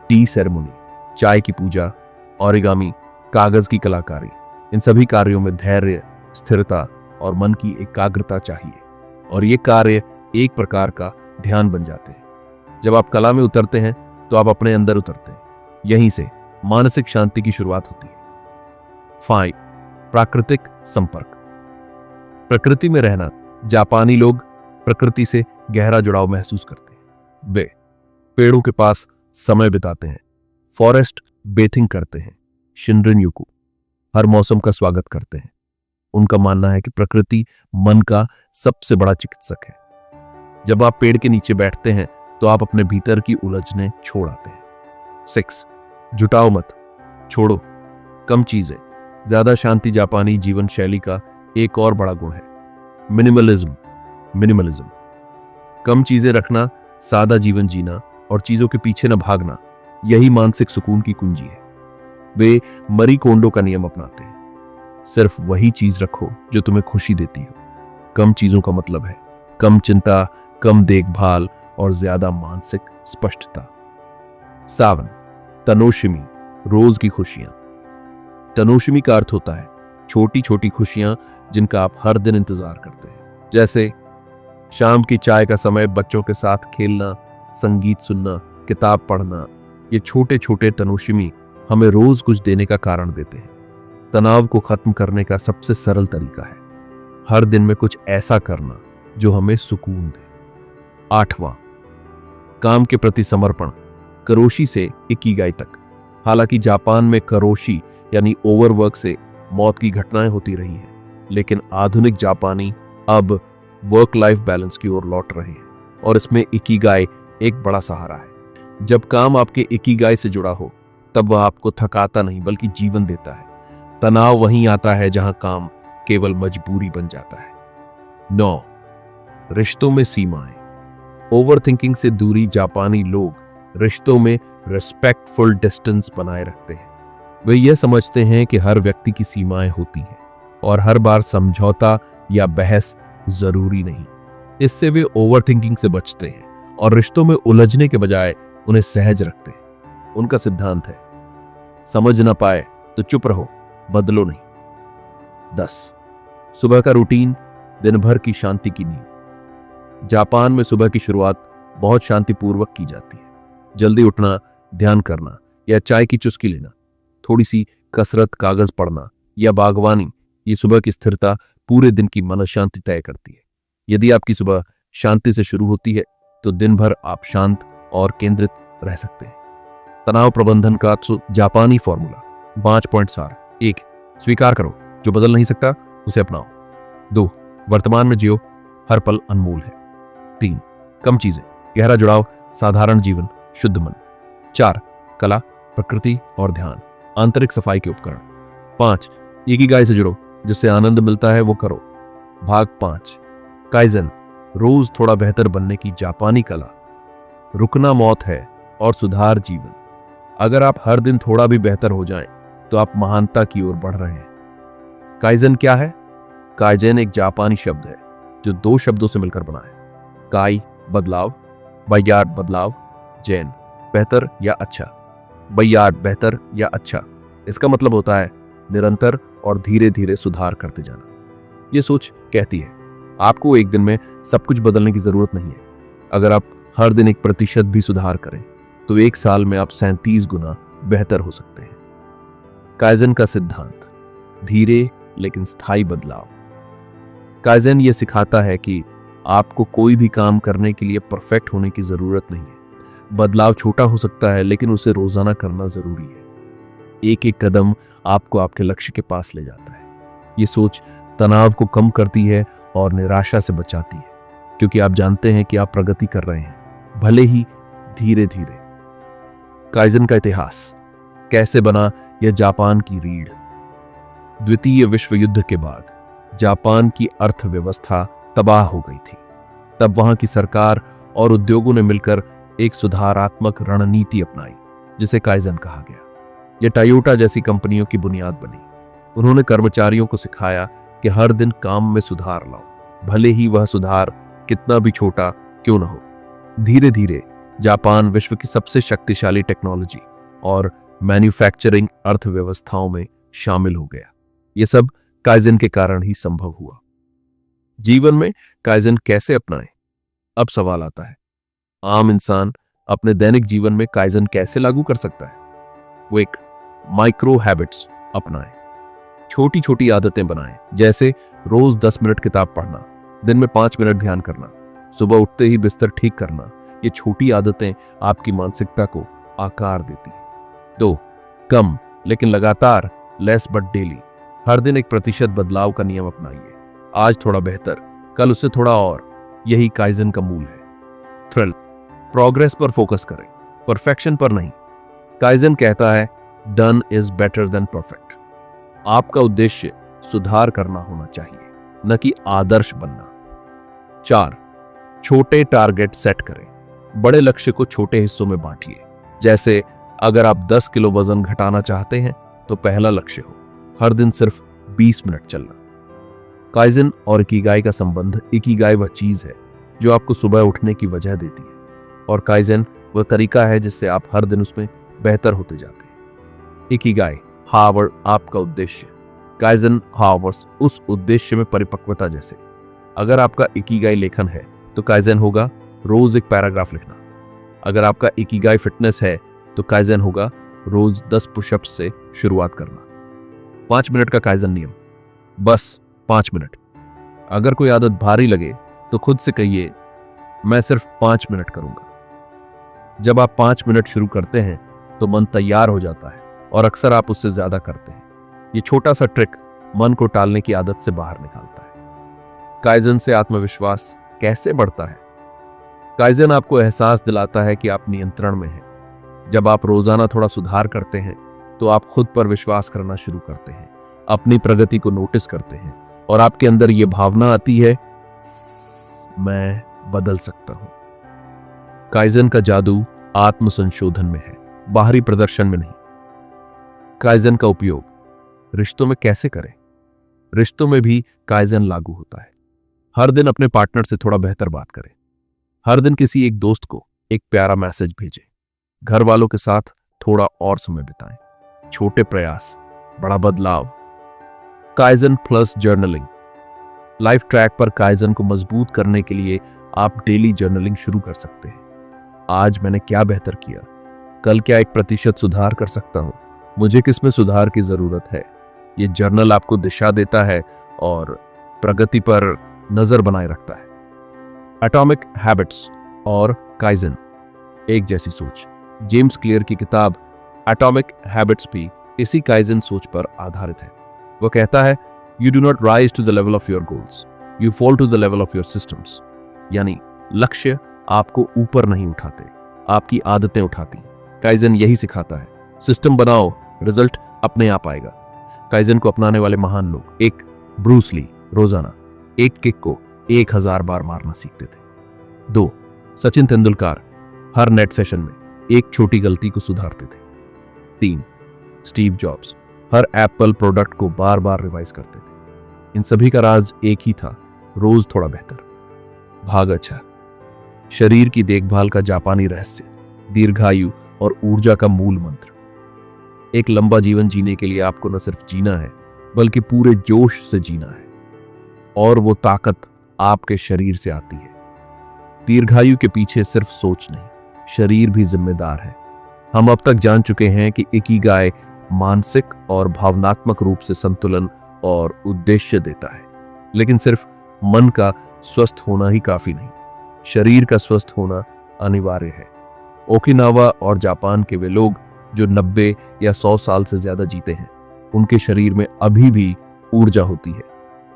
टी सेरेमनी, चाय की पूजा, ओरिगामी, कागज की कलाकारी, इन सभी कार्यों में धैर्य, स्थिरता और मन की एकाग्रता चाहिए, और ये कार्य एक प्रकार का ध्यान बन जाते हैं। जब आप कला में उतरते हैं तो आप अपने अंदर उतरते हैं। यहीं से मानसिक शांति की शुरुआत होती है। 5. प्राकृतिक संपर्क। प्रकृति में रहना। जापानी लोग प्रकृति से गहरा जुड़ाव महसूस करते हैं। वे पेड़ों के पास समय बिताते हैं, फॉरेस्ट बेथिंग करते हैं, शिनरिन युकु हर मौसम का स्वागत करते हैं। उनका मानना है कि प्रकृति मन का सबसे बड़ा चिकित्सक है। जब आप पेड़ के नीचे बैठते हैं तो आप अपने भीतर की उलझनें छोड़ आते हैं। 6. जुटाओ मत, छोड़ो कम चीजें, ज्यादा शांति जापानी जीवन शैली का एक और बड़ा गुण है। मिनिमलिज्म, कम चीजें रखना, सादा जीवन जीना और चीजों के पीछे न भागना, यही मानसिक सुकून की कुंजी है। वे मरी कोंडो का नियम अपनाते हैं, सिर्फ वही चीज रखो जो तुम्हें खुशी देती हो। कम चीजों का मतलब है कम चिंता, कम देखभाल और ज्यादा मानसिक स्पष्टता। 7. तनोशिमी, रोज की खुशियां। तनोशिमी का अर्थ होता है छोटी छोटी खुशियां जिनका आप हर दिन इंतजार करते हैं, जैसे शाम की चाय का समय, बच्चों के साथ खेलना, संगीत सुनना, किताब पढ़ना। ये छोटे छोटे तनोशिमी हमें रोज कुछ देने का कारण देते हैं। तनाव को खत्म करने का सबसे सरल तरीका है हर दिन में कुछ ऐसा करना जो हमें सुकून दे। 8वां, काम के प्रति समर्पण। करोशी से इकिगाई तक। हालांकि जापान में करोशी यानी ओवरवर्क से मौत की घटनाएं होती रही हैं, लेकिन आधुनिक जापानी अब वर्क लाइफ बैलेंस की ओर लौट रहे हैं और इसमें इकिगाई एक बड़ा सहारा है। जब काम आपके इकिगाई से जुड़ा हो तब वह आपको थकाता नहीं बल्कि जीवन देता है। तनाव वहीं आता है जहां काम केवल मजबूरी बन जाता है। 9. रिश्तों में सीमाएं। ओवरथिंकिंग से दूरी। जापानी लोग रिश्तों में रिस्पेक्टफुल डिस्टेंस बनाए रखते हैं। वे यह समझते हैं कि हर व्यक्ति की सीमाएं होती हैं और हर बार समझौता या बहस जरूरी नहीं। इससे वे ओवरथिंकिंग से बचते हैं और रिश्तों में उलझने के बजाय उन्हें सहज रखते हैं। उनका सिद्धांत है समझ ना पाए तो चुप रहो, बदलो नहीं। 10. सुबह का रूटीन, दिन भर की शांति की नींव। जापान में सुबह की शुरुआत बहुत शांतिपूर्वक की जाती है। जल्दी उठना, ध्यान करना या चाय की चुस्की लेना, थोड़ी सी कसरत, कागज पढ़ना या बागवानी, ये सुबह की स्थिरता पूरे दिन की मन शांति तय करती है। यदि आपकी सुबह शांति से शुरू होती है तो दिन भर आप शांत और केंद्रित रह सकते हैं। तनाव प्रबंधन का जापानी फॉर्मूला। 5 पॉइंट सार। 1. स्वीकार करो, जो बदल नहीं सकता उसे अपनाओ। 2. वर्तमान में जियो, हर पल अनमोल है। 3. कम चीजें, गहरा जुड़ाव, साधारण जीवन, शुद्ध मन। 4. कला, प्रकृति और ध्यान, आंतरिक सफाई के उपकरण। 5. इकिगाई से जुड़ो, जिससे आनंद मिलता है वो करो। भाग 5, काइजन, रोज थोड़ा बेहतर बनने की जापानी कला। रुकना मौत है और सुधार जीवन। अगर आप हर दिन थोड़ा भी बेहतर हो जाएं, तो आप महानता की ओर बढ़ रहे हैं। काइजन क्या है? काइजन एक जापानी शब्द है जो 2 शब्दों से मिलकर बना है। काई बदलाव, बैयार्ड बदलाव, जैन बेहतर या अच्छा। बैयार्ड बेहतर या अच्छा, इसका मतलब होता है निरंतर और धीरे धीरे सुधार करते जाना। यह सोच कहती है आपको एक दिन में सब कुछ बदलने की जरूरत नहीं है। अगर आप हर दिन 1% भी सुधार करें तो 1 साल में आप 37 गुना बेहतर हो सकते हैं। काइजन का सिद्धांत, धीरे लेकिन स्थायी बदलाव। काइजन यह सिखाता है कि आपको कोई भी काम करने के लिए परफेक्ट होने की जरूरत नहीं है। बदलाव छोटा हो सकता है लेकिन उसे रोजाना करना जरूरी है। एक एक कदम आपको आपके लक्ष्य के पास ले जाता है। ये सोच तनाव को कम करती है और निराशा से बचाती है, क्योंकि आप जानते हैं कि आप प्रगति कर रहे हैं, भले ही धीरे धीरे। काइजन का इतिहास कैसे बना? यह जापान की रीढ़। द्वितीय विश्व युद्ध के बाद जापान की अर्थव्यवस्था तबाह हो गई थी। तब वहां की सरकार और उद्योगों ने मिलकर एक सुधारात्मक रणनीति अपनाई, जिसे काइजन कहा गया। यह टोयोटा जैसी कंपनियों की बुनियाद बनी। उन्होंने कर्मचारियों को सिखाया कि हर दिन काम में सुधार लाओ, भले ही वह सुधार कितना भी छोटा क्यों न हो। धीरे धीरे जापान विश्व की सबसे शक्तिशाली टेक्नोलॉजी और मैन्युफैक्चरिंग अर्थव्यवस्थाओं में शामिल हो गया। ये सब काइजन के कारण ही संभव हुआ। जीवन में काइजन कैसे अपनाएं? अब सवाल आता है, आम इंसान अपने दैनिक जीवन में काइजन कैसे लागू कर सकता है? वो एक माइक्रो हैबिट्स अपनाएं, छोटी छोटी आदतें बनाएं, जैसे रोज 10 मिनट किताब पढ़ना, दिन में 5 मिनट ध्यान करना, सुबह उठते ही बिस्तर ठीक करना। ये छोटी आदतें आपकी मानसिकता को आकार देती हैं। 2, कम लेकिन लगातार, लेस बट डेली। हर दिन 1% बदलाव का नियम अपनाइए। आज थोड़ा बेहतर, कल उससे थोड़ा और। यही काइजन का मूल है। थ्रिल, प्रोग्रेस पर फोकस करें, परफेक्शन पर नहीं। काइजन कहता है done is better than perfect. आपका उद्देश्य सुधार करना होना चाहिए, न कि आदर्श बनना। 4, छोटे टारगेट सेट करें। बड़े लक्ष्य को छोटे हिस्सों में बांटिए। जैसे अगर आप 10 किलो वजन घटाना चाहते हैं तो पहला लक्ष्य हो हर दिन सिर्फ 20 मिनट चलना। काइजन और इकिगाई का संबंध, इकिगाई वह चीज है जो आपको सुबह उठने की वजह देती है, और काइजन वह तरीका है जिससे आप हर दिन उसमें बेहतर होते जाते हैं। इकिगाई हावर्ड आपका उद्देश्य, काइजन हावर्स उस उद्देश्य में परिपक्वता। जैसे अगर आपका इकिगाई लेखन है तो काइजन होगा रोज एक पैराग्राफ लिखना। अगर आपका इकिगाई फिटनेस है तो काइजन होगा रोज 10 पुशअप्स से शुरुआत करना। 5 मिनट का काइजन नियम, बस 5 मिनट। अगर कोई आदत भारी लगे तो खुद से कहिए मैं सिर्फ 5 मिनट करूंगा। जब आप 5 मिनट शुरू करते हैं तो मन तैयार हो जाता है और अक्सर आप उससे ज्यादा करते हैं। ये छोटा सा ट्रिक मन को टालने की आदत से बाहर निकालता है। काइजन से आत्मविश्वास कैसे बढ़ता है? काइजन आपको एहसास दिलाता है कि आप नियंत्रण में हैं। जब आप रोजाना थोड़ा सुधार करते हैं तो आप खुद पर विश्वास करना शुरू करते हैं, अपनी प्रगति को नोटिस करते हैं, और आपके अंदर यह भावना आती है मैं बदल सकता हूं। काइजन का जादू आत्म संशोधन में है, बाहरी प्रदर्शन में नहीं। काइजन का उपयोग रिश्तों में कैसे करें? रिश्तों में भी काइजन लागू होता है। हर दिन अपने पार्टनर से थोड़ा बेहतर बात करें। हर दिन किसी एक दोस्त को एक प्यारा मैसेज भेजें। घर वालों के साथ थोड़ा और समय बिताएं। छोटे प्रयास, बड़ा बदलाव। Kaizen plus journaling, life track पर काइजन को मजबूत करने के लिए आप डेली जर्नलिंग शुरू कर सकते हैं। आज मैंने क्या बेहतर किया, कल क्या 1% सुधार कर सकता हूं, मुझे किसमें सुधार की जरूरत है। ये जर्नल आपको दिशा देता है और प्रगति पर नजर बनाए रखता है। एटॉमिक हैबिट्स और काइजन, एक जैसी सोच। जेम्स क्लियर की किताब एटॉमिक हैबिट्स भी इसी काइजन सोच पर आधारित है। वो कहता है you do not rise to the level of your goals, you fall to the level of your systems. यानी लक्ष्य आपको ऊपर नहीं उठाते, आपकी आदतें उठाती हैं। काइजन यही सिखाता है, सिस्टम बनाओ, रिजल्ट अपने आप आएगा। काइजन को अपनाने वाले महान लोग, एक ब्रूस ली रोजाना एक किक को 1000 बार मारना सीखते थे। 2, सचिन तेंदुलकर हर नेट सेशन में एक छोटी गलती को सुधारते थे। 3, स्टीव जॉब्स हर एप्पल प्रोडक्ट को बार बार रिवाइज करते थे। इन सभी का राज एक ही था, रोज थोड़ा बेहतर। भाग अच्छा, शरीर की देखभाल का जापानी रहस्य, दीर्घायु और ऊर्जा का मूल मंत्र। एक लंबा जीवन जीने के लिए आपको न सिर्फ जीना है बल्कि पूरे जोश से जीना है, और वो ताकत आपके शरीर से आती है। दीर्घायु के पीछे सिर्फ सोच नहीं, शरीर भी जिम्मेदार है। हम अब तक जान चुके हैं कि इकिगाई मानसिक और भावनात्मक रूप से संतुलन और उद्देश्य देता है, लेकिन सिर्फ मन का स्वस्थ होना ही काफी नहीं, शरीर का स्वस्थ होना अनिवार्य है। ओकिनावा और जापान के वे लोग जो 90 या 100 साल से ज्यादा जीते हैं, उनके शरीर में अभी भी ऊर्जा होती है।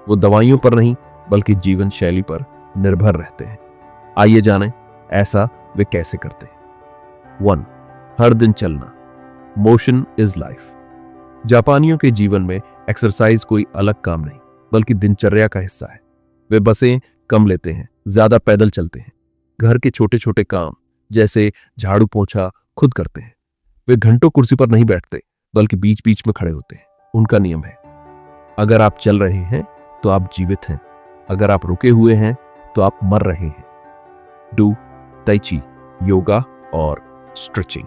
वो दवाइयों पर नहीं बल्कि जीवन शैली पर निर्भर रहते हैं। आइए जानें ऐसा वे कैसे करते हैं। 1, हर दिन चलना, मोशन इज लाइफ। जापानियों के जीवन में एक्सरसाइज कोई अलग काम नहीं बल्कि दिनचर्या का हिस्सा है। वे बसें कम लेते हैं, ज्यादा पैदल चलते हैं, घर के छोटे छोटे काम जैसे झाड़ू पोंछा खुद करते हैं। वे घंटों कुर्सी पर नहीं बैठते बल्कि बीच बीच में खड़े होते हैं। उनका नियम है, अगर आप चल रहे हैं तो आप जीवित हैं, अगर आप रुके हुए हैं तो आप मर रहे हैं। डू ताई ची, योगा और स्ट्रेचिंग,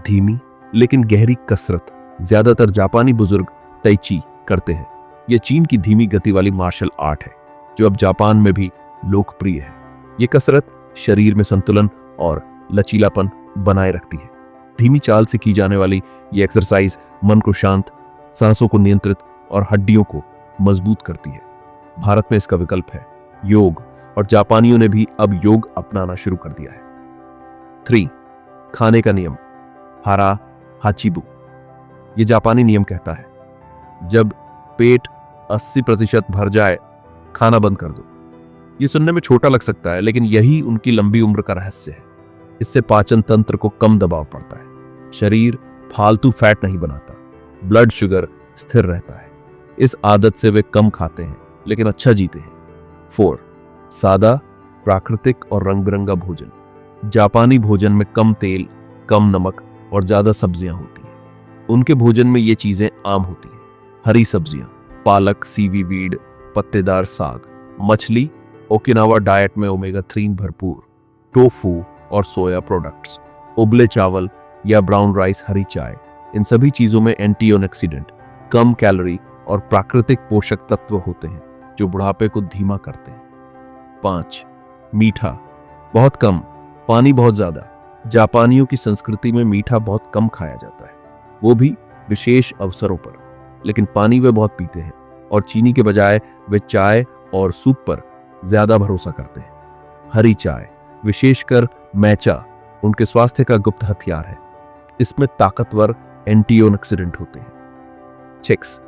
धीमी लेकिन गहरी कसरत ज्यादातर जापानी बुजुर्ग तैची करते हैं। यह चीन की धीमी गति वाली मार्शल आर्ट है जो अब जापान में भी लोकप्रिय है। यह कसरत शरीर में संतुलन और लचीलापन बनाए रखती है। धीमी चाल से की जाने वाली यह एक्सरसाइज मन को शांत, सांसों को नियंत्रित और हड्डियों को मजबूत करती है। भारत में इसका विकल्प है योग, और जापानियों ने भी अब योग अपनाना शुरू कर दिया है। 3. खाने का नियम, हारा हाचिबु। यह जापानी नियम कहता है जब पेट 80% भर जाए खाना बंद कर दो। यह सुनने में छोटा लग सकता है, लेकिन यही उनकी लंबी उम्र का रहस्य है। इससे पाचन तंत्र को कम दबाव पड़ता है, शरीर फालतू फैट नहीं बनाता, ब्लड शुगर स्थिर रहता है। इस आदत से वे कम खाते हैं लेकिन अच्छा जीते हैं। 4. सादा, प्राकृतिक और रंग बिरंगा भोजन। जापानी भोजन में कम तेल, कम नमक और ज्यादा सब्जियां होती हैं। उनके भोजन में ये चीजें आम होती हैं। हरी सब्जियां, पालक, सीवीवीड, पत्तेदार साग, मछली, ओकिनावा डाइट में ओमेगा 3 भरपूर, टोफू और सोया प्रोडक्ट्स, उबले चावल या ब्राउन राइस, हरी चाय। इन सभी चीजों में एंटीऑक्सीडेंट, कम कैलोरी और प्राकृतिक पोषक तत्व होते हैं जो बुढ़ापे को धीमा करते हैं। 5. मीठा बहुत कम, पानी बहुत ज्यादा। जापानियों की संस्कृति में मीठा बहुत कम खाया जाता है, वो भी विशेष अवसरों पर। लेकिन पानी वे बहुत पीते हैं और चीनी के बजाय वे चाय और सूप पर ज्यादा भरोसा करते हैं। हरी चाय, विशेषकर मैचा, उनके स्वास्थ्य का गुप्त हथियार है। इसमें ताकतवर एंटीऑक्सीडेंट होते हैं। 6.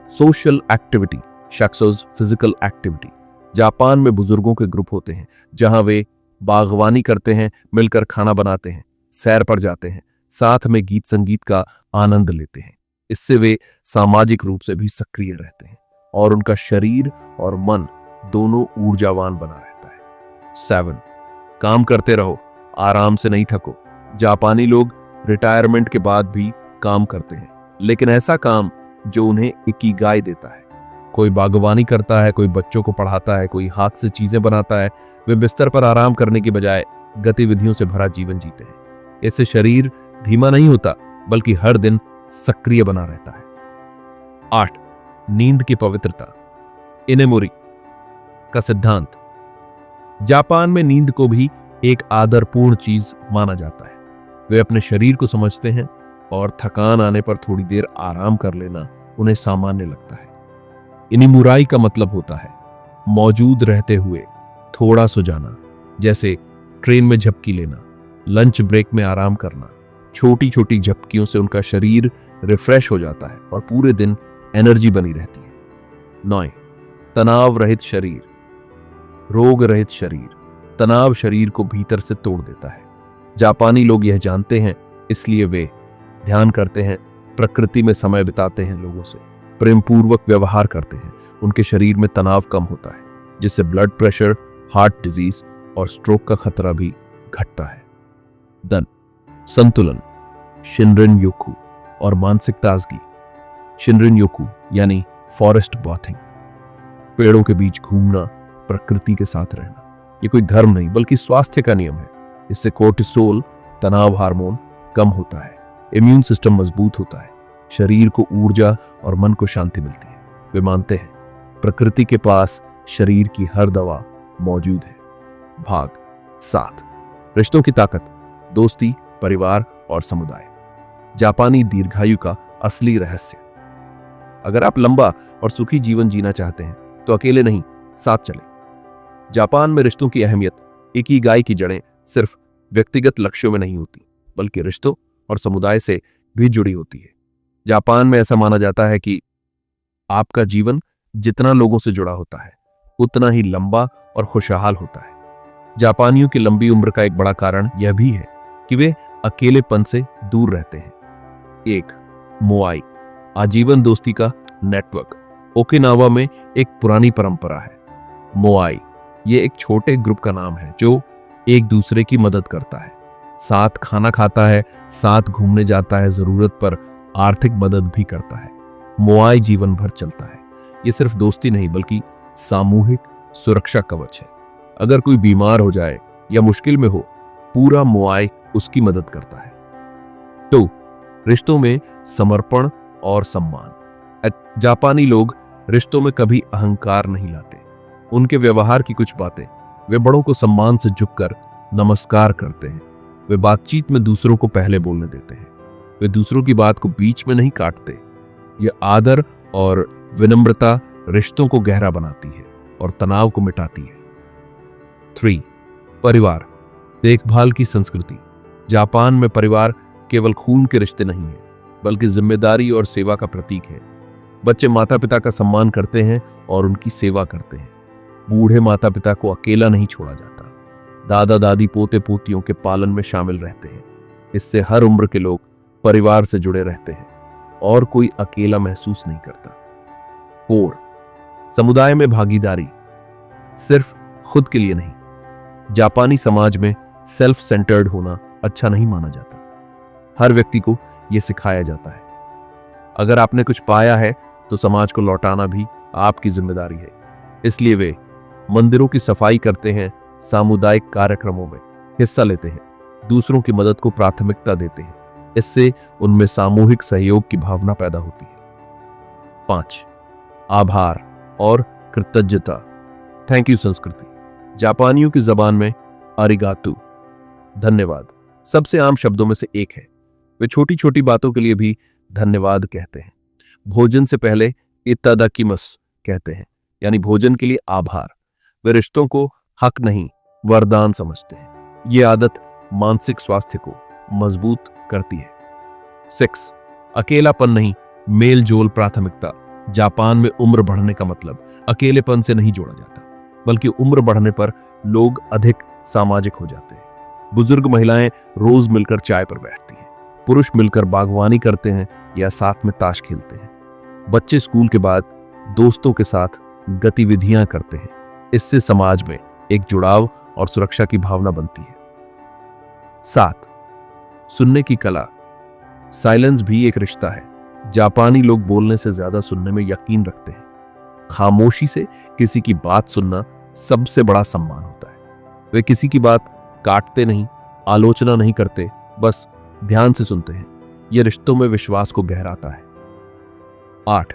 सोशल एक्टिविटी, शैक्सोज फिजिकल एक्टिविटी। जापान में बुजुर्गों के ग्रुप होते हैं जहां वे बागवानी करते हैं, मिलकर खाना बनाते हैं, सैर पर जाते हैं, साथ में गीत संगीत का आनंद लेते हैं। इससे वे सामाजिक रूप से भी सक्रिय रहते हैं और उनका शरीर और मन दोनों ऊर्जावान बना रहता है। 7. काम करते रहो, आराम से नहीं थको। जापानी लोग रिटायरमेंट के बाद भी काम करते हैं, लेकिन ऐसा काम जो उन्हें इकिगाई देता है। कोई बागवानी करता है, कोई बच्चों को पढ़ाता है, कोई हाथ से चीजें बनाता है। वे बिस्तर पर आराम करने की बजाय गतिविधियों से भरा जीवन जीते हैं। इससे शरीर धीमा नहीं होता, बल्कि हर दिन सक्रिय बना रहता है। 8. नींद की पवित्रता, इनेमोरी का सिद्धांत। जापान में नींद को भी एक आदरपूर्ण चीज माना जाता है। वे अपने शरीर को समझते हैं और थकान आने पर थोड़ी देर आराम कर लेना उन्हें सामान्य लगता है। इनिमुराई का मतलब होता है मौजूद रहते हुए थोड़ा सो जाना, जैसे ट्रेन में झपकी लेना, लंच ब्रेक में आराम करना। छोटी छोटी झपकियों से उनका शरीर रिफ्रेश हो जाता है और पूरे दिन एनर्जी बनी रहती है। 9. तनाव रहित शरीर, रोग रहित शरीर। तनाव शरीर को भीतर से तोड़ देता है। जापानी लोग यह जानते हैं, इसलिए वे ध्यान करते हैं, प्रकृति में समय बिताते हैं, लोगों से प्रेम पूर्वक व्यवहार करते हैं। उनके शरीर में तनाव कम होता है, जिससे ब्लड प्रेशर, हार्ट डिजीज और स्ट्रोक का खतरा भी घटता है। दन संतुलन, शिनरिन योकू और मानसिक ताजगी। शिनरिन योकू यानी फॉरेस्ट बॉथिंग, पेड़ों के बीच घूमना, प्रकृति के साथ रहना। ये कोई धर्म नहीं बल्कि स्वास्थ्य का नियम है। इससे कोर्टिसोल, तनाव हार्मोन कम होता है, इम्यून सिस्टम मजबूत होता है, शरीर को ऊर्जा और मन को शांति मिलती है। वे मानते हैं प्रकृति के पास शरीर की हर दवा मौजूद है। भाग 7. रिश्तों की ताकत, दोस्ती, परिवार और समुदाय। जापानी दीर्घायु का असली रहस्य। अगर आप लंबा और सुखी जीवन जीना चाहते हैं तो अकेले नहीं, साथ चलें। जापान में रिश्तों की अहमियत, इकिगाई की जड़ें सिर्फ व्यक्तिगत लक्ष्यों में नहीं होती, बल्कि रिश्तों और समुदाय से भी जुड़ी होती है। जापान में ऐसा माना जाता है कि आपका जीवन जितना लोगों से जुड़ा होता है, उतना ही लंबा और खुशहाल होता है। जापानियों की लंबी उम्र का एक बड़ा कारण यह भी है कि वे अकेलेपन से दूर रहते हैं। 1. मोआई, आजीवन दोस्ती का नेटवर्क। ओकिनावा में एक पुरानी परंपरा है मोआई। ये एक छोटे ग्रुप का नाम है जो एक दूसरे की मदद करता है, साथ खाना खाता है, साथ घूमने जाता है, जरूरत पर आर्थिक मदद भी करता है। मोआई जीवन भर चलता है। ये सिर्फ दोस्ती नहीं बल्कि सामूहिक सुरक्षा कवच है। अगर कोई बीमार हो जाए या मुश्किल में हो, पूरा मोआई उसकी मदद करता है। 2. रिश्तों में समर्पण और सम्मान। जापानी लोग रिश्तों में कभी अहंकार नहीं लाते। उनके व्यवहार की कुछ बातें, वे बड़ों को सम्मान से झुककर नमस्कार करते हैं। वे बातचीत में दूसरों को पहले बोलने देते हैं। वे दूसरों की बात को बीच में नहीं काटते। यह आदर और विनम्रता रिश्तों को गहरा बनाती है और तनाव को मिटाती है। 3. परिवार देखभाल की संस्कृति। जापान में परिवार केवल खून के रिश्ते नहीं है, बल्कि जिम्मेदारी और सेवा का प्रतीक है। बच्चे माता पिता का सम्मान करते हैं और उनकी सेवा करते हैं। बूढ़े माता पिता को अकेला नहीं छोड़ा जाता। दादा दादी पोते पोतियों के पालन में शामिल रहते हैं। इससे हर उम्र के लोग परिवार से जुड़े रहते हैं और कोई अकेला महसूस नहीं करता। 4. समुदाय में भागीदारी, सिर्फ खुद के लिए नहीं। जापानी समाज में सेल्फ सेंटर्ड होना अच्छा नहीं माना जाता। हर व्यक्ति को यह सिखाया जाता है। अगर आपने कुछ पाया है तो समाज को लौटाना भी आपकी जिम्मेदारी है। इसलिए वे मंदिरों की सफाई करते हैं, सामुदायिक कार्यक्रमों में हिस्सा लेते हैं, दूसरों की मदद को प्राथमिकता देते हैं। इससे उनमें सामूहिक सहयोग की भावना पैदा होती है। 5. आभार और कृतज्ञता, थैंक यू संस्कृति। जापानियों की जबान में अरिगातो, धन्यवाद, सबसे आम शब्दों में से एक है। वे छोटी छोटी बातों के लिए भी धन्यवाद कहते हैं। भोजन से पहले इत्तादाकिमास कहते हैं, यानी भोजन के लिए आभार। वे रिश्तों को हक नहीं, वरदान समझते हैं। ये आदत मानसिक स्वास्थ्य को मजबूत करती है। 6. अकेलापन नहीं, मेल जोल प्राथमिकता। जापान में उम्र बढ़ने का मतलब अकेलेपन से नहीं जोड़ा जाता, बल्कि उम्र बढ़ने पर लोग अधिक सामाजिक हो जाते हैं। बुजुर्ग महिलाएं रोज मिलकर चाय पर बैठती हैं, पुरुष मिलकर बागवानी करते हैं या साथ में ताश खेलते हैं। बच्चे स्कूल के बाद दोस्तों के साथ गतिविधियां करते हैं। इससे समाज में एक जुड़ाव और सुरक्षा की भावना बनती है। 7. सुनने की कला, साइलेंस भी एक रिश्ता है। जापानी लोग बोलने से ज्यादा सुनने में यकीन रखते हैं। खामोशी से किसी की बात सुनना सबसे बड़ा सम्मान होता है। वे किसी की बात काटते नहीं, आलोचना नहीं करते, बस ध्यान से सुनते हैं। यह रिश्तों में विश्वास को गहराता है। 8.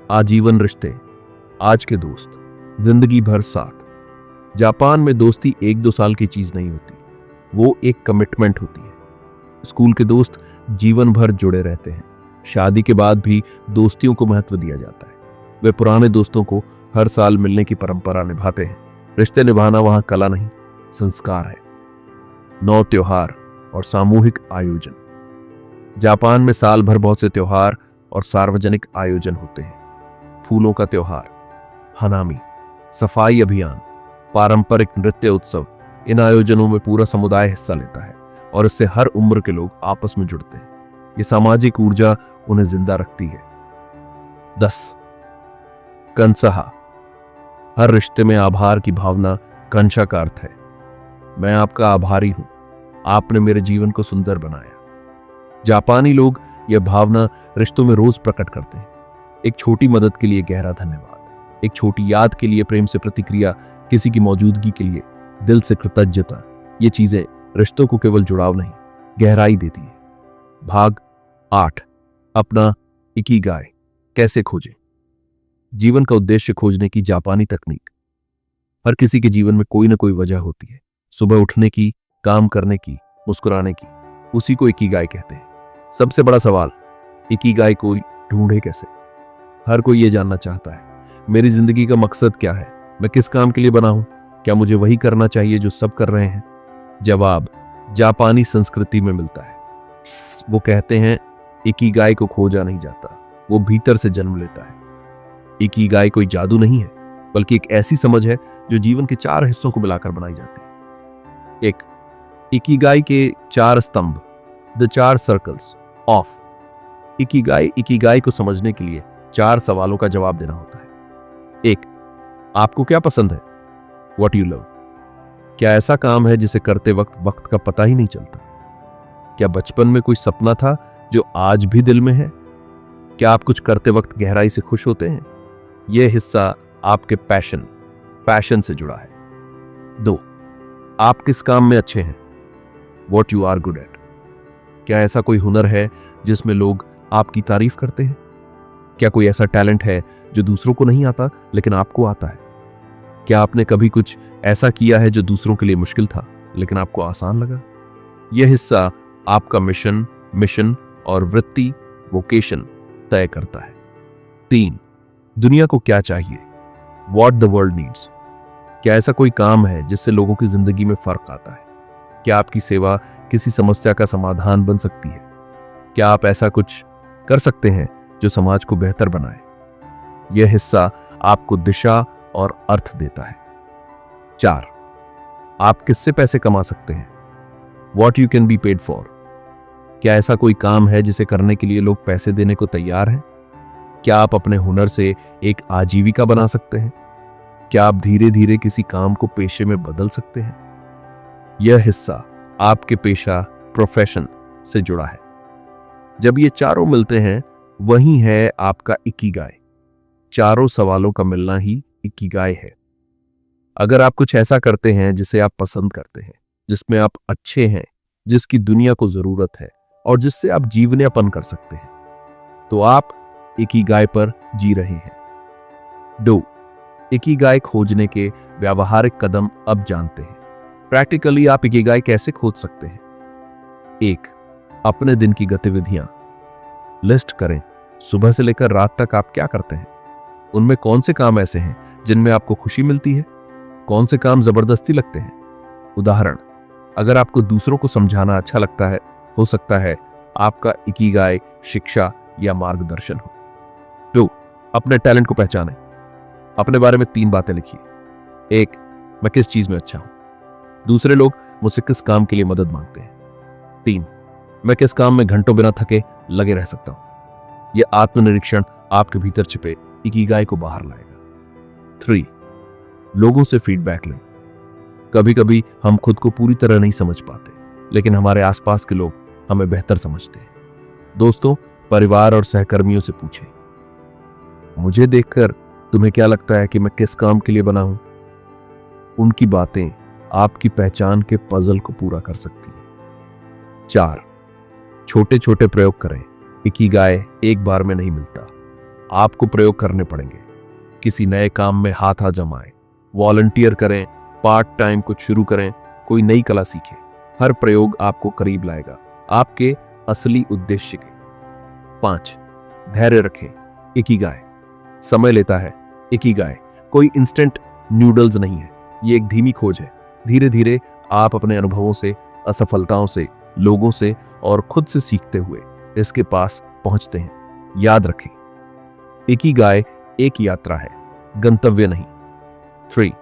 आजीवन रिश्ते, आज के दोस्त, जिंदगी भर साथ। जापान में दोस्ती 1-2 साल की चीज नहीं होती, वो एक कमिटमेंट होती है। स्कूल के दोस्त जीवन भर जुड़े रहते हैं। शादी के बाद भी दोस्तियों को महत्व दिया जाता है। वे पुराने दोस्तों को हर साल मिलने की परंपरा निभाते हैं। रिश्ते निभाना वहां कला नहीं, संस्कार है। 9. त्योहार और सामूहिक आयोजन। जापान में साल भर बहुत से त्योहार और सार्वजनिक आयोजन होते हैं। फूलों का त्योहार, हनामी, सफाई अभियान, पारंपरिक नृत्य उत्सव। इन आयोजनों में पूरा समुदाय हिस्सा लेता है और इससे हर उम्र के लोग आपस में जुड़ते हैं। ये सामाजिक ऊर्जा उन्हें जिंदा रखती है। 10. कंसहा, हर रिश्ते में आभार की भावना। कंशा का अर्थ है मैं आपका आभारी हूं, आपने मेरे जीवन को सुंदर बनाया। जापानी लोग यह भावना रिश्तों में रोज प्रकट करते हैं। एक छोटी मदद के लिए गहरा धन्यवाद, एक छोटी याद के लिए प्रेम से प्रतिक्रिया, किसी की मौजूदगी के लिए दिल से कृतज्ञता। ये चीजें रिश्तों को केवल जुड़ाव नहीं, गहराई देती है। भाग 8. अपना इकिगाई कैसे खोजें। जीवन का उद्देश्य खोजने की जापानी तकनीक। हर किसी के जीवन में कोई ना कोई वजह होती है, सुबह उठने की, काम करने की, मुस्कुराने की। उसी को इकिगाई कहते हैं। सबसे बड़ा सवाल, इकिगाई को ढूंढे कैसे। हर कोई ये जानना चाहता है, मेरी जिंदगी का मकसद क्या है, मैं किस काम के लिए बना हूं, क्या मुझे वही करना चाहिए जो सब कर रहे हैं। जवाब जापानी संस्कृति में मिलता है। वो कहते हैं इकिगाई को खोजा नहीं जाता, वो भीतर से जन्म लेता है। इकिगाई कोई जादू नहीं है, बल्कि एक ऐसी समझ है जो जीवन के 4 हिस्सों को मिलाकर बनाई जाती है। 1. इकिगाई के 4 स्तंभ, द 4 सर्कल्स ऑफ इकिगाई को समझने के लिए 4 सवालों का जवाब देना होता है। 1. आपको क्या पसंद है, व्हाट यू लव। क्या ऐसा काम है जिसे करते वक्त वक्त का पता ही नहीं चलता। क्या बचपन में कोई सपना था जो आज भी दिल में है। क्या आप कुछ करते वक्त गहराई से खुश होते हैं। यह हिस्सा आपके पैशन से जुड़ा है। 2. आप किस काम में अच्छे हैं, what you are good at. क्या ऐसा कोई हुनर है जिसमें लोग आपकी तारीफ करते हैं? क्या कोई ऐसा टैलेंट है जो दूसरों को नहीं आता लेकिन आपको आता है? क्या आपने कभी कुछ ऐसा किया है जो दूसरों के लिए मुश्किल था लेकिन आपको आसान लगा? यह हिस्सा आपका मिशन और वृत्ति वोकेशन तय करता है। 3. दुनिया को क्या चाहिए? What the world needs. क्या ऐसा कोई काम है जिससे लोगों की जिंदगी में फर्क आता है? क्या आपकी सेवा किसी समस्या का समाधान बन सकती है? क्या आप ऐसा कुछ कर सकते हैं जो समाज को बेहतर बनाए? यह हिस्सा आपको दिशा और अर्थ देता है। 4. आप किससे पैसे कमा सकते हैं? What you can be paid for. क्या ऐसा कोई काम है जिसे करने के लिए लोग पैसे देने को तैयार हैं? क्या आप अपने हुनर से एक आजीविका बना सकते हैं? क्या आप धीरे धीरे किसी काम को पेशे में बदल सकते हैं? यह हिस्सा आपके पेशा प्रोफेशन से जुड़ा है। जब ये चारों मिलते हैं वही है आपका इकिगाई। चारों सवालों का मिलना ही इकिगाई है। अगर आप कुछ ऐसा करते हैं जिसे आप पसंद करते हैं, जिसमें आप अच्छे हैं, जिसकी दुनिया को जरूरत है और जिससे आप जीवनयापन कर सकते हैं, तो आप इकिगाई पर जी रहे हैं। 2. इकिगाई खोजने के व्यावहारिक कदम अब जानते हैं। प्रैक्टिकली आप इकिगाई कैसे खोज सकते हैं? 1. अपने दिन की गतिविधियां लिस्ट करें। सुबह से लेकर रात तक आप क्या करते हैं? उनमें कौन से काम ऐसे हैं जिनमें आपको खुशी मिलती है? कौन से काम जबरदस्ती लगते हैं? उदाहरण, अगर आपको दूसरों को समझाना अच्छा लगता है, हो सकता है आपका इकिगाई शिक्षा या मार्गदर्शन हो। 2. अपने टैलेंट को पहचानें। अपने बारे में 3 बातें लिखिए। 1. मैं किस चीज में अच्छा हूं? दूसरे लोग मुझसे किस काम के लिए मदद मांगते हैं? 3. मैं किस काम में घंटों बिना थके लगे रह सकता हूं? यह आत्मनिरीक्षण आपके भीतर छिपे इकिगाई को बाहर लाएगा। 3. लोगों से फीडबैक लें। कभी कभी हम खुद को पूरी तरह नहीं समझ पाते, लेकिन हमारे आसपास के लोग हमें बेहतर समझते हैं। दोस्तों, परिवार और सहकर्मियों से पूछें, मुझे देखकर तुम्हें क्या लगता है कि मैं किस काम के लिए बना हूं? उनकी बातें आपकी पहचान के पजल को पूरा कर सकती हैं। 4. छोटे छोटे प्रयोग करें। इकिगाई एक बार में नहीं मिलता, आपको प्रयोग करने पड़ेंगे। किसी नए काम में हाथ आजमाएं, वॉलंटियर करें, पार्ट टाइम कुछ शुरू करें, कोई नई कला सीखें। हर प्रयोग आपको करीब लाएगा आपके असली उद्देश्य के। 5. धैर्य रखें। इकिगाई समय लेता है। इकिगाई कोई इंस्टेंट नूडल्स नहीं है, ये एक धीमी खोज है। धीरे धीरे आप अपने अनुभवों से, असफलताओं से, लोगों से और खुद से सीखते हुए इसके पास पहुंचते हैं। याद रखें, इकिगाई एक यात्रा है, गंतव्य नहीं। 3.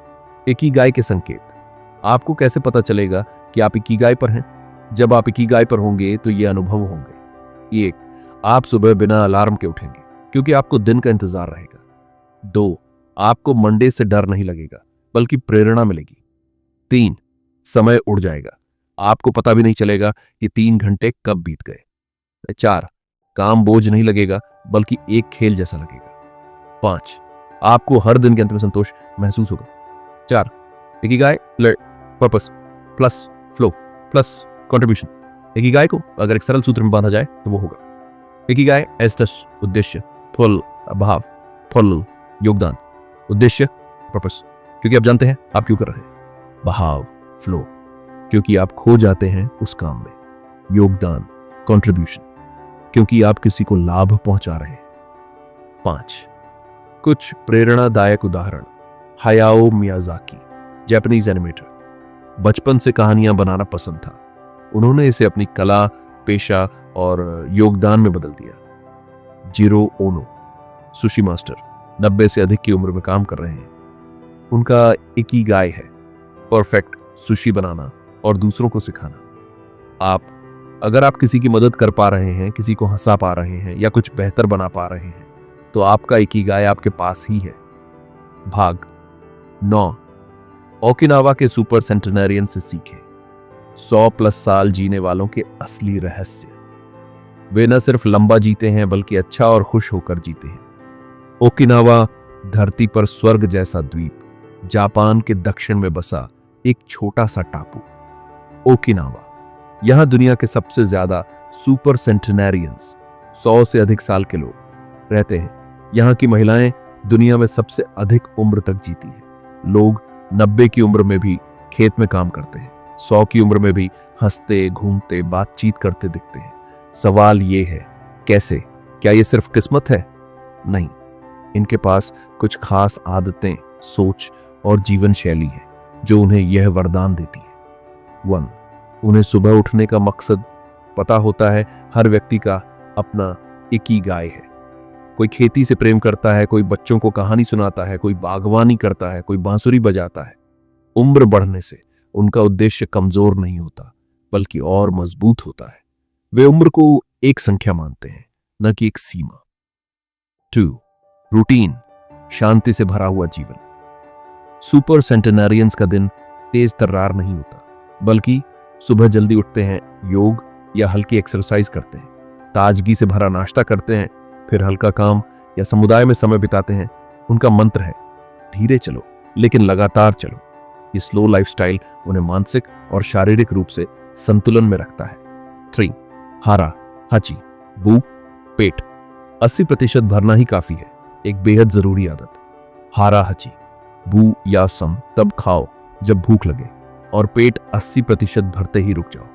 इकिगाई के संकेत। आपको कैसे पता चलेगा कि आप इकिगाई पर हैं? जब आप इकिगाई पर होंगे तो ये अनुभव होंगे। 1. आप सुबह बिना अलार्म के उठेंगे क्योंकि आपको दिन का इंतजार रहेगा। 2. आपको मंडे से डर नहीं लगेगा बल्कि प्रेरणा मिलेगी। 3. समय उड़ जाएगा, आपको पता भी नहीं चलेगा कि 3 घंटे कब बीत गए। 4. काम बोझ नहीं लगेगा बल्कि एक खेल जैसा लगेगा। 5. आपको हर दिन के अंत में संतोष महसूस होगा। 4. Ikigai purpose plus flow plus contribution. Ikigai को अगर एक सरल सूत्र में बांधा जाए तो वो होगा इकिगाई एस्टस उद्देश्य, फल भाव, फल योगदान, उद्देश्य पर्पस क्योंकि आप जानते हैं आप क्यों कर रहे हैं, भाव फ्लो क्योंकि आप खो जाते हैं उस काम में, योगदान कंट्रीब्यूशन क्योंकि आप किसी को लाभ पहुंचा रहे हैं। 5. कुछ प्रेरणादायक उदाहरण। हायाओ मियाजाकी, जापानीज एनिमेटर, बचपन से कहानियां बनाना पसंद था। उन्होंने इसे अपनी कला, पेशा और योगदान में बदल दिया। जिरो ओनो, सुशी मास्टर, 90 से अधिक की उम्र में काम कर रहे हैं। उनका इकिगाई है परफेक्ट सुशी बनाना और दूसरों को सिखाना। अगर आप किसी की मदद कर पा रहे हैं, किसी को हंसा पा रहे हैं या कुछ बेहतर बना पा रहे हैं तो आपका इकिगाई आपके पास ही है। भाग 9, ओकिनावा के सुपर सेंटेनरियन से सीखे 100+ साल जीने वालों के असली रहस्य। वे न सिर्फ लंबा जीते हैं बल्कि अच्छा और खुश होकर जीते हैं। ओकिनावा धरती पर स्वर्ग जैसा द्वीप, जापान के दक्षिण में बसा एक छोटा सा टापू। ओकिनावा यहां दुनिया के सबसे ज्यादा सुपर सेंटेनरियंस 100 से अधिक साल के लोग रहते हैं। यहाँ की महिलाएं दुनिया में सबसे अधिक उम्र तक जीती हैं। लोग 90 की उम्र में भी खेत में काम करते हैं, 100 की उम्र में भी हंसते घूमते बातचीत करते दिखते हैं। सवाल ये है, कैसे? क्या ये सिर्फ किस्मत है? नहीं, इनके पास कुछ खास आदतें, सोच और जीवन शैली है जो उन्हें यह वरदान देती है। 1. उन्हें सुबह उठने का मकसद पता होता है। हर व्यक्ति का अपना इकिगाई है। कोई खेती से प्रेम करता है, कोई बच्चों को कहानी सुनाता है, कोई बागवानी करता है, कोई बांसुरी बजाता है। उम्र बढ़ने से उनका उद्देश्य कमजोर नहीं होता बल्कि और मजबूत होता है। वे उम्र को एक संख्या मानते हैं, न कि एक सीमा। 2. रूटीन, शांति से भरा हुआ जीवन। सुपर सेंटेनरियंस का दिन तेज तर्रार नहीं होता, बल्कि सुबह जल्दी उठते हैं, योग या हल्की एक्सरसाइज करते हैं, ताजगी से भरा नाश्ता करते हैं, फिर हल्का काम या समुदाय में समय बिताते हैं। उनका मंत्र है, धीरे चलो लेकिन लगातार चलो। ये स्लो लाइफस्टाइल उन्हें मानसिक और शारीरिक रूप से संतुलन में रखता है। 3. हारा हाची, भूख, पेट 80% भरना ही काफी है, एक बेहद जरूरी आदत। हारा हची, बू या सम तब खाओ जब भूख लगे और पेट 80% भरते ही रुक जाओ।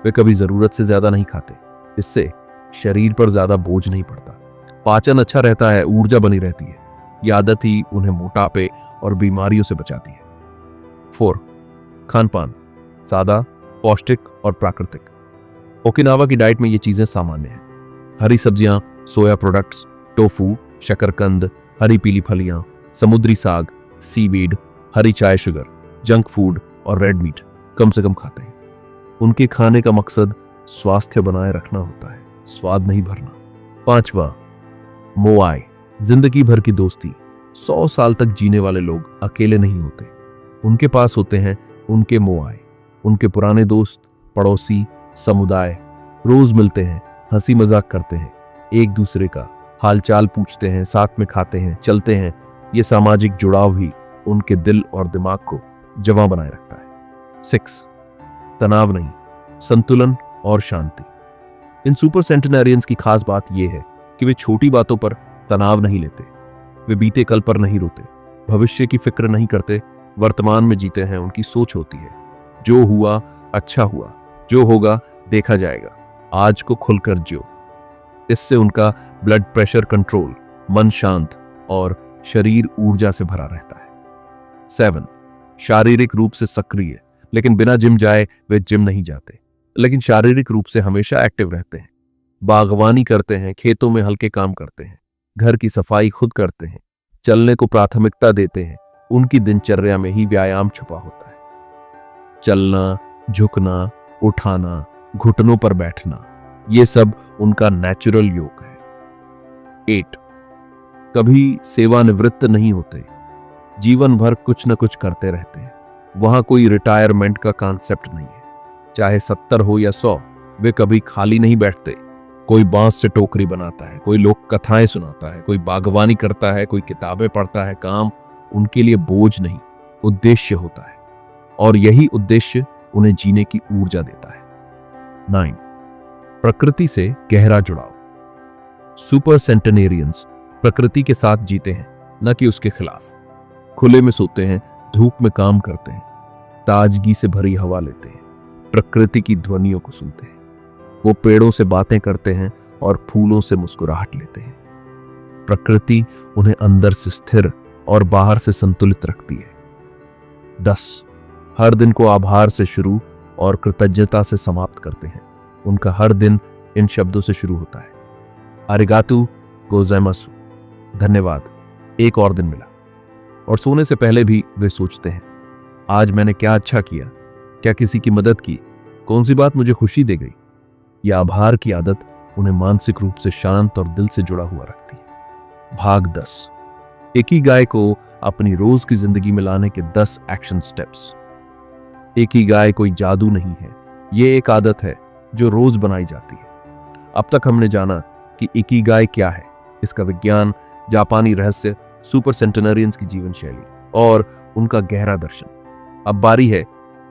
वे कभी जरूरत से ज्यादा नहीं खाते, इससे शरीर पर ज्यादा बोझ नहीं पड़ता, पाचन अच्छा रहता है, ऊर्जा बनी रहती है। यह आदत ही उन्हें मोटापे और बीमारियों से बचाती है। 4. खान पान, सादा, पौष्टिक और प्राकृतिक। ओकिनावा की डाइट में ये चीजें सामान्य हैं। हरी सब्जियां, सोया प्रोडक्ट्स, टोफू, शकरकंद, हरी पीली फलियां, समुद्री साग, सीवीड, हरी चाय, शुगर, जंक फूड और रेड मीट कम से कम खाते हैं। उनके खाने का मकसद स्वास्थ्य बनाए रखना होता है, स्वाद नहीं भरना। 5. मोआई, जिंदगी भर की दोस्ती। 100 साल तक जीने वाले लोग अकेले नहीं होते, उनके पास होते हैं उनके मोआई, उनके पुराने दोस्त, पड़ोसी, समुदाय। रोज मिलते हैं, हंसी मजाक करते हैं, एक दूसरे का हालचाल पूछते हैं, साथ में खाते हैं, चलते हैं। ये सामाजिक जुड़ाव ही उनके दिल और दिमाग को जवां बनाए रखता है। 6. तनाव नहीं, संतुलन और शांति। इन सुपर सेंटेनरियंस की खास बात यह है कि वे छोटी बातों पर तनाव नहीं लेते। वे बीते कल पर नहीं रोते, भविष्य की फिक्र नहीं करते, वर्तमान में जीते हैं। उनकी सोच होती है, जो हुआ अच्छा हुआ, जो होगा देखा जाएगा, आज को खुलकर जियो। इससे उनका ब्लड प्रेशर कंट्रोल, मन शांत और शरीर ऊर्जा से भरा रहता है। 7. शारीरिक रूप से सक्रिय, लेकिन बिना जिम जाए वे जिम नहीं जाते, लेकिन शारीरिक रूप से हमेशा एक्टिव रहते हैं। बागवानी करते हैं, खेतों में हल्के काम करते हैं, घर की सफाई खुद करते हैं, चलने को प्राथमिकता देते हैं। उनकी दिनचर्या में ही व्यायाम छुपा होता है। चलना, झुकना, उठाना, घुटनों पर बैठना, ये सब उनका नेचुरल योग है। 8. कभी सेवानिवृत्त नहीं होते, जीवन भर कुछ न कुछ करते रहते हैं। वहां कोई रिटायरमेंट का कॉन्सेप्ट नहीं है। चाहे 70 हो या 100, वे कभी खाली नहीं बैठते। कोई बांस से टोकरी बनाता है, कोई लोक कथाएं सुनाता है, कोई बागवानी करता है, कोई किताबें पढ़ता है। काम उनके लिए बोझ नहीं, उद्देश्य होता है, और यही उद्देश्य उन्हें जीने की ऊर्जा देता है। 9. प्रकृति से गहरा जुड़ाव। सुपर सेंटेनरियंस प्रकृति के साथ जीते हैं, न कि उसके खिलाफ। खुले में सोते हैं, धूप में काम करते हैं, ताजगी से भरी हवा लेते हैं, प्रकृति की ध्वनियों को सुनते हैं। वो पेड़ों से बातें करते हैं और फूलों से मुस्कुराहट लेते हैं। प्रकृति उन्हें अंदर से स्थिर और बाहर से संतुलित रखती है। 10. हर दिन को आभार से शुरू और कृतज्ञता से समाप्त करते हैं। उनका हर दिन इन शब्दों से शुरू होता है, आरिगातु गोजाइमासु, धन्यवाद, एक और दिन मिला। और सोने से पहले भी वे सोचते हैं, आज मैंने क्या अच्छा किया, क्या किसी की मदद की, कौन सी बात मुझे खुशी दे गई। यह आभार की आदत उन्हें मानसिक रूप से शांत और दिल से जुड़ा हुआ रखती है। भाग 10, इकिगाई को अपनी रोज की जिंदगी में लाने के 10 एक्शन स्टेप्स। इकिगाई कोई जादू नहीं है, ये एक आदत है जो रोज बनाई जाती है। अब तक हमने जाना कि इकिगाई क्या है, इसका विज्ञान, जापानी रहस्य, सुपर सेंटेनरियंस की जीवन शैली और उनका गहरा दर्शन। अब बारी है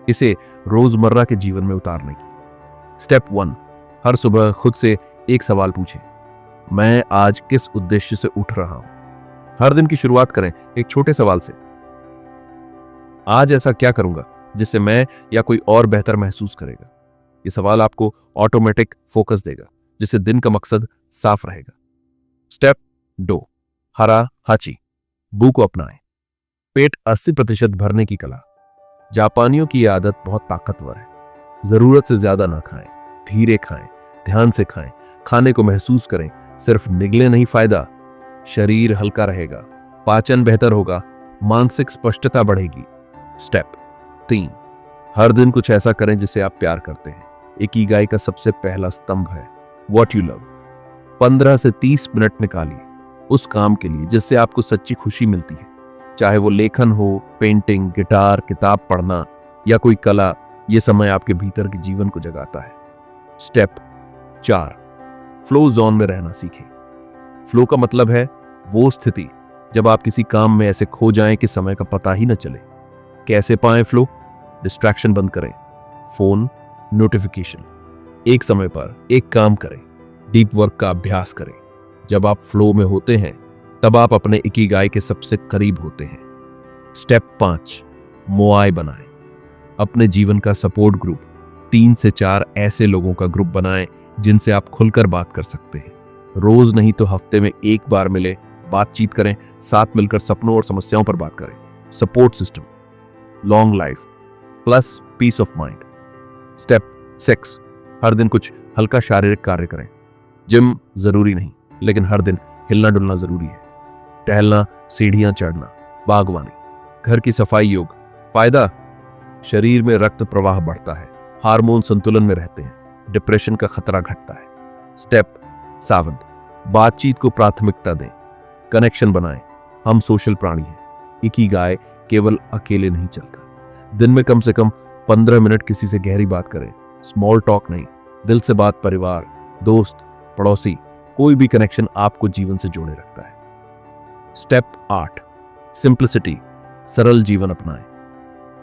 इसे रोजमर्रा के जीवन में उतारने की। स्टेप 1, हर सुबह खुद से एक सवाल पूछें, मैं आज किस उद्देश्य से उठ रहा हूं। हर दिन की शुरुआत करें एक छोटे सवाल से, आज ऐसा क्या करूंगा जिससे मैं या कोई और बेहतर महसूस करेगा। ये सवाल आपको ऑटोमेटिक फोकस देगा, जिससे दिन का मकसद साफ रहेगा। स्टेप 2, हरा हाची बू को अपनाएं। पेट 80% भरने की कला। जापानियों की यह आदत बहुत ताकतवर है। जरूरत से ज्यादा ना खाएं, धीरे खाएं, ध्यान से खाएं, खाने को महसूस करें। सिर्फ निगले नहीं फायदा, शरीर हल्का रहेगा, पाचन बेहतर होगा, मानसिक स्पष्टता बढ़ेगी। स्टेप 3, हर दिन कुछ ऐसा करें जिसे आप प्यार करते हैं। इकिगाई का सबसे पहला स्तंभ है व्हाट यू लव। 15 से 30 मिनट निकालिए उस काम के लिए जिससे आपको सच्ची खुशी मिलती है, चाहे वो लेखन हो, पेंटिंग, गिटार, किताब पढ़ना या कोई कला। ये समय आपके भीतर के जीवन को जगाता है। स्टेप 4, फ्लो जोन में रहना सीखें। फ्लो का मतलब है वो स्थिति जब आप किसी काम में ऐसे खो जाएं कि समय का पता ही न चले। कैसे पाएं फ्लो? डिस्ट्रैक्शन बंद करें, फोन, नोटिफिकेशन। एक समय पर एक काम करें, डीप वर्क का अभ्यास करें। जब आप फ्लो में होते हैं तब आप अपने इकिगाई के सबसे करीब होते हैं। स्टेप 5, मोआई बनाएं। अपने जीवन का सपोर्ट ग्रुप, 3 से 4 ऐसे लोगों का ग्रुप बनाएं जिनसे आप खुलकर बात कर सकते हैं। रोज नहीं तो हफ्ते में एक बार मिले, बातचीत करें, साथ मिलकर सपनों और समस्याओं पर बात करें। Support system, long life plus peace of mind. Step 6, हर दिन कुछ हल्का शारीरिक कार्य करें। जिम जरूरी नहीं, लेकिन हर दिन हिलना डुलना जरूरी है। टहलना, सीढ़ियां चढ़ना, बागवानी, घर की सफाई। योग फायदा, शरीर में रक्त प्रवाह बढ़ता है, हार्मोन संतुलन में रहते हैं, डिप्रेशन का खतरा घटता है। स्टेप 7, बातचीत को प्राथमिकता दें, कनेक्शन बनाएं। हम सोशल प्राणी हैं। इकिगाई केवल अकेले नहीं चलता। दिन में कम से कम 15 मिनट किसी से गहरी बात करें। स्मॉल टॉक नहीं, दिल से बात। परिवार, दोस्त, पड़ोसी, कोई भी कनेक्शन आपको जीवन से जोड़े रखता है। स्टेप 8, सिंप्लिसिटी, सरल जीवन अपनाएं।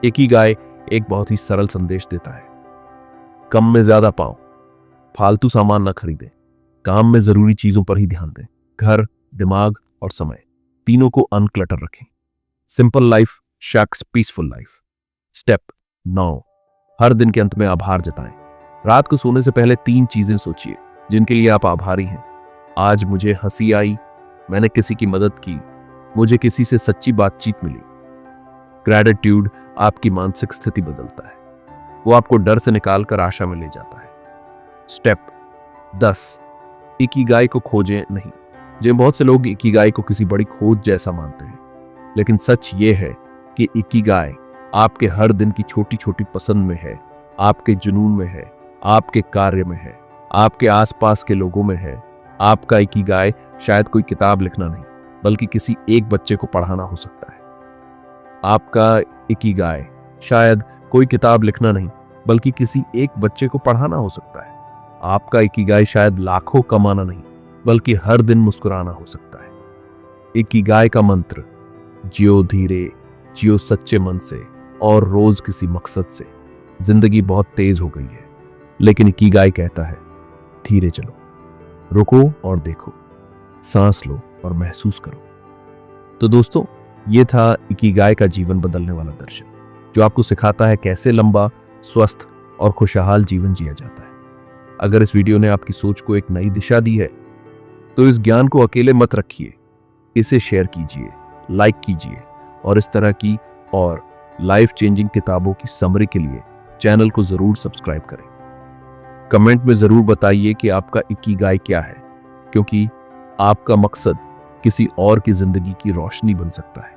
इकिगाई एक बहुत ही सरल संदेश देता है, कम में ज्यादा पाओ। फालतू सामान न खरीदें, काम में जरूरी चीजों पर ही ध्यान दें। घर, दिमाग और समय तीनों को अनक्लटर रखें। Simple life shacks peaceful life. Step 9, हर दिन के अंत में आभार जताएं। रात को सोने से पहले 3 चीजें सोचिए जिनके लिए आप आभारी हैं। आज मुझे हंसी आई, मैंने किसी की मदद की, मुझे किसी से सच्ची बातचीत मिली। ग्रैटिट्यूड आपकी मानसिक स्थिति बदलता है, वो आपको डर से निकालकर आशा में ले जाता है। स्टेप 10, इकिगाई को खोजें नहीं। जो बहुत से लोग इकिगाई को किसी बड़ी खोज जैसा मानते हैं, लेकिन सच ये है कि इकिगाई आपके हर दिन की छोटी छोटी पसंद में है, आपके जुनून में है, आपके कार्य में है, आपके आसपास के लोगों में है। आपका इकिगाई शायद कोई किताब लिखना नहीं, बल्कि किसी एक बच्चे को पढ़ाना हो सकता है। आपका इकिगाई शायद कोई किताब लिखना नहीं, बल्कि किसी एक बच्चे को पढ़ाना हो सकता है। आपका इकिगाई शायद लाखों कमाना नहीं, बल्कि हर दिन मुस्कुराना हो सकता है। इकिगाई का मंत्र, जियो धीरे, जियो सच्चे मन से और रोज किसी मकसद से। जिंदगी बहुत तेज हो गई है, लेकिन इकिगाई कहता है धीरे चलो, रुको और देखो, सांस लो और महसूस करो। तो दोस्तों, ये था इकिगाई का जीवन बदलने वाला दर्शन, जो आपको सिखाता है कैसे लंबा, स्वस्थ और खुशहाल जीवन जिया जाता है। अगर इस वीडियो ने आपकी सोच को एक नई दिशा दी है, तो इस ज्ञान को अकेले मत रखिए, इसे शेयर कीजिए, लाइक कीजिए और इस तरह की और लाइफ चेंजिंग किताबों की समरी के लिए चैनल को जरूर सब्सक्राइब करें। कमेंट में जरूर बताइए कि आपका इकिगाई क्या है, क्योंकि आपका मकसद किसी और की जिंदगी की रोशनी बन सकता है।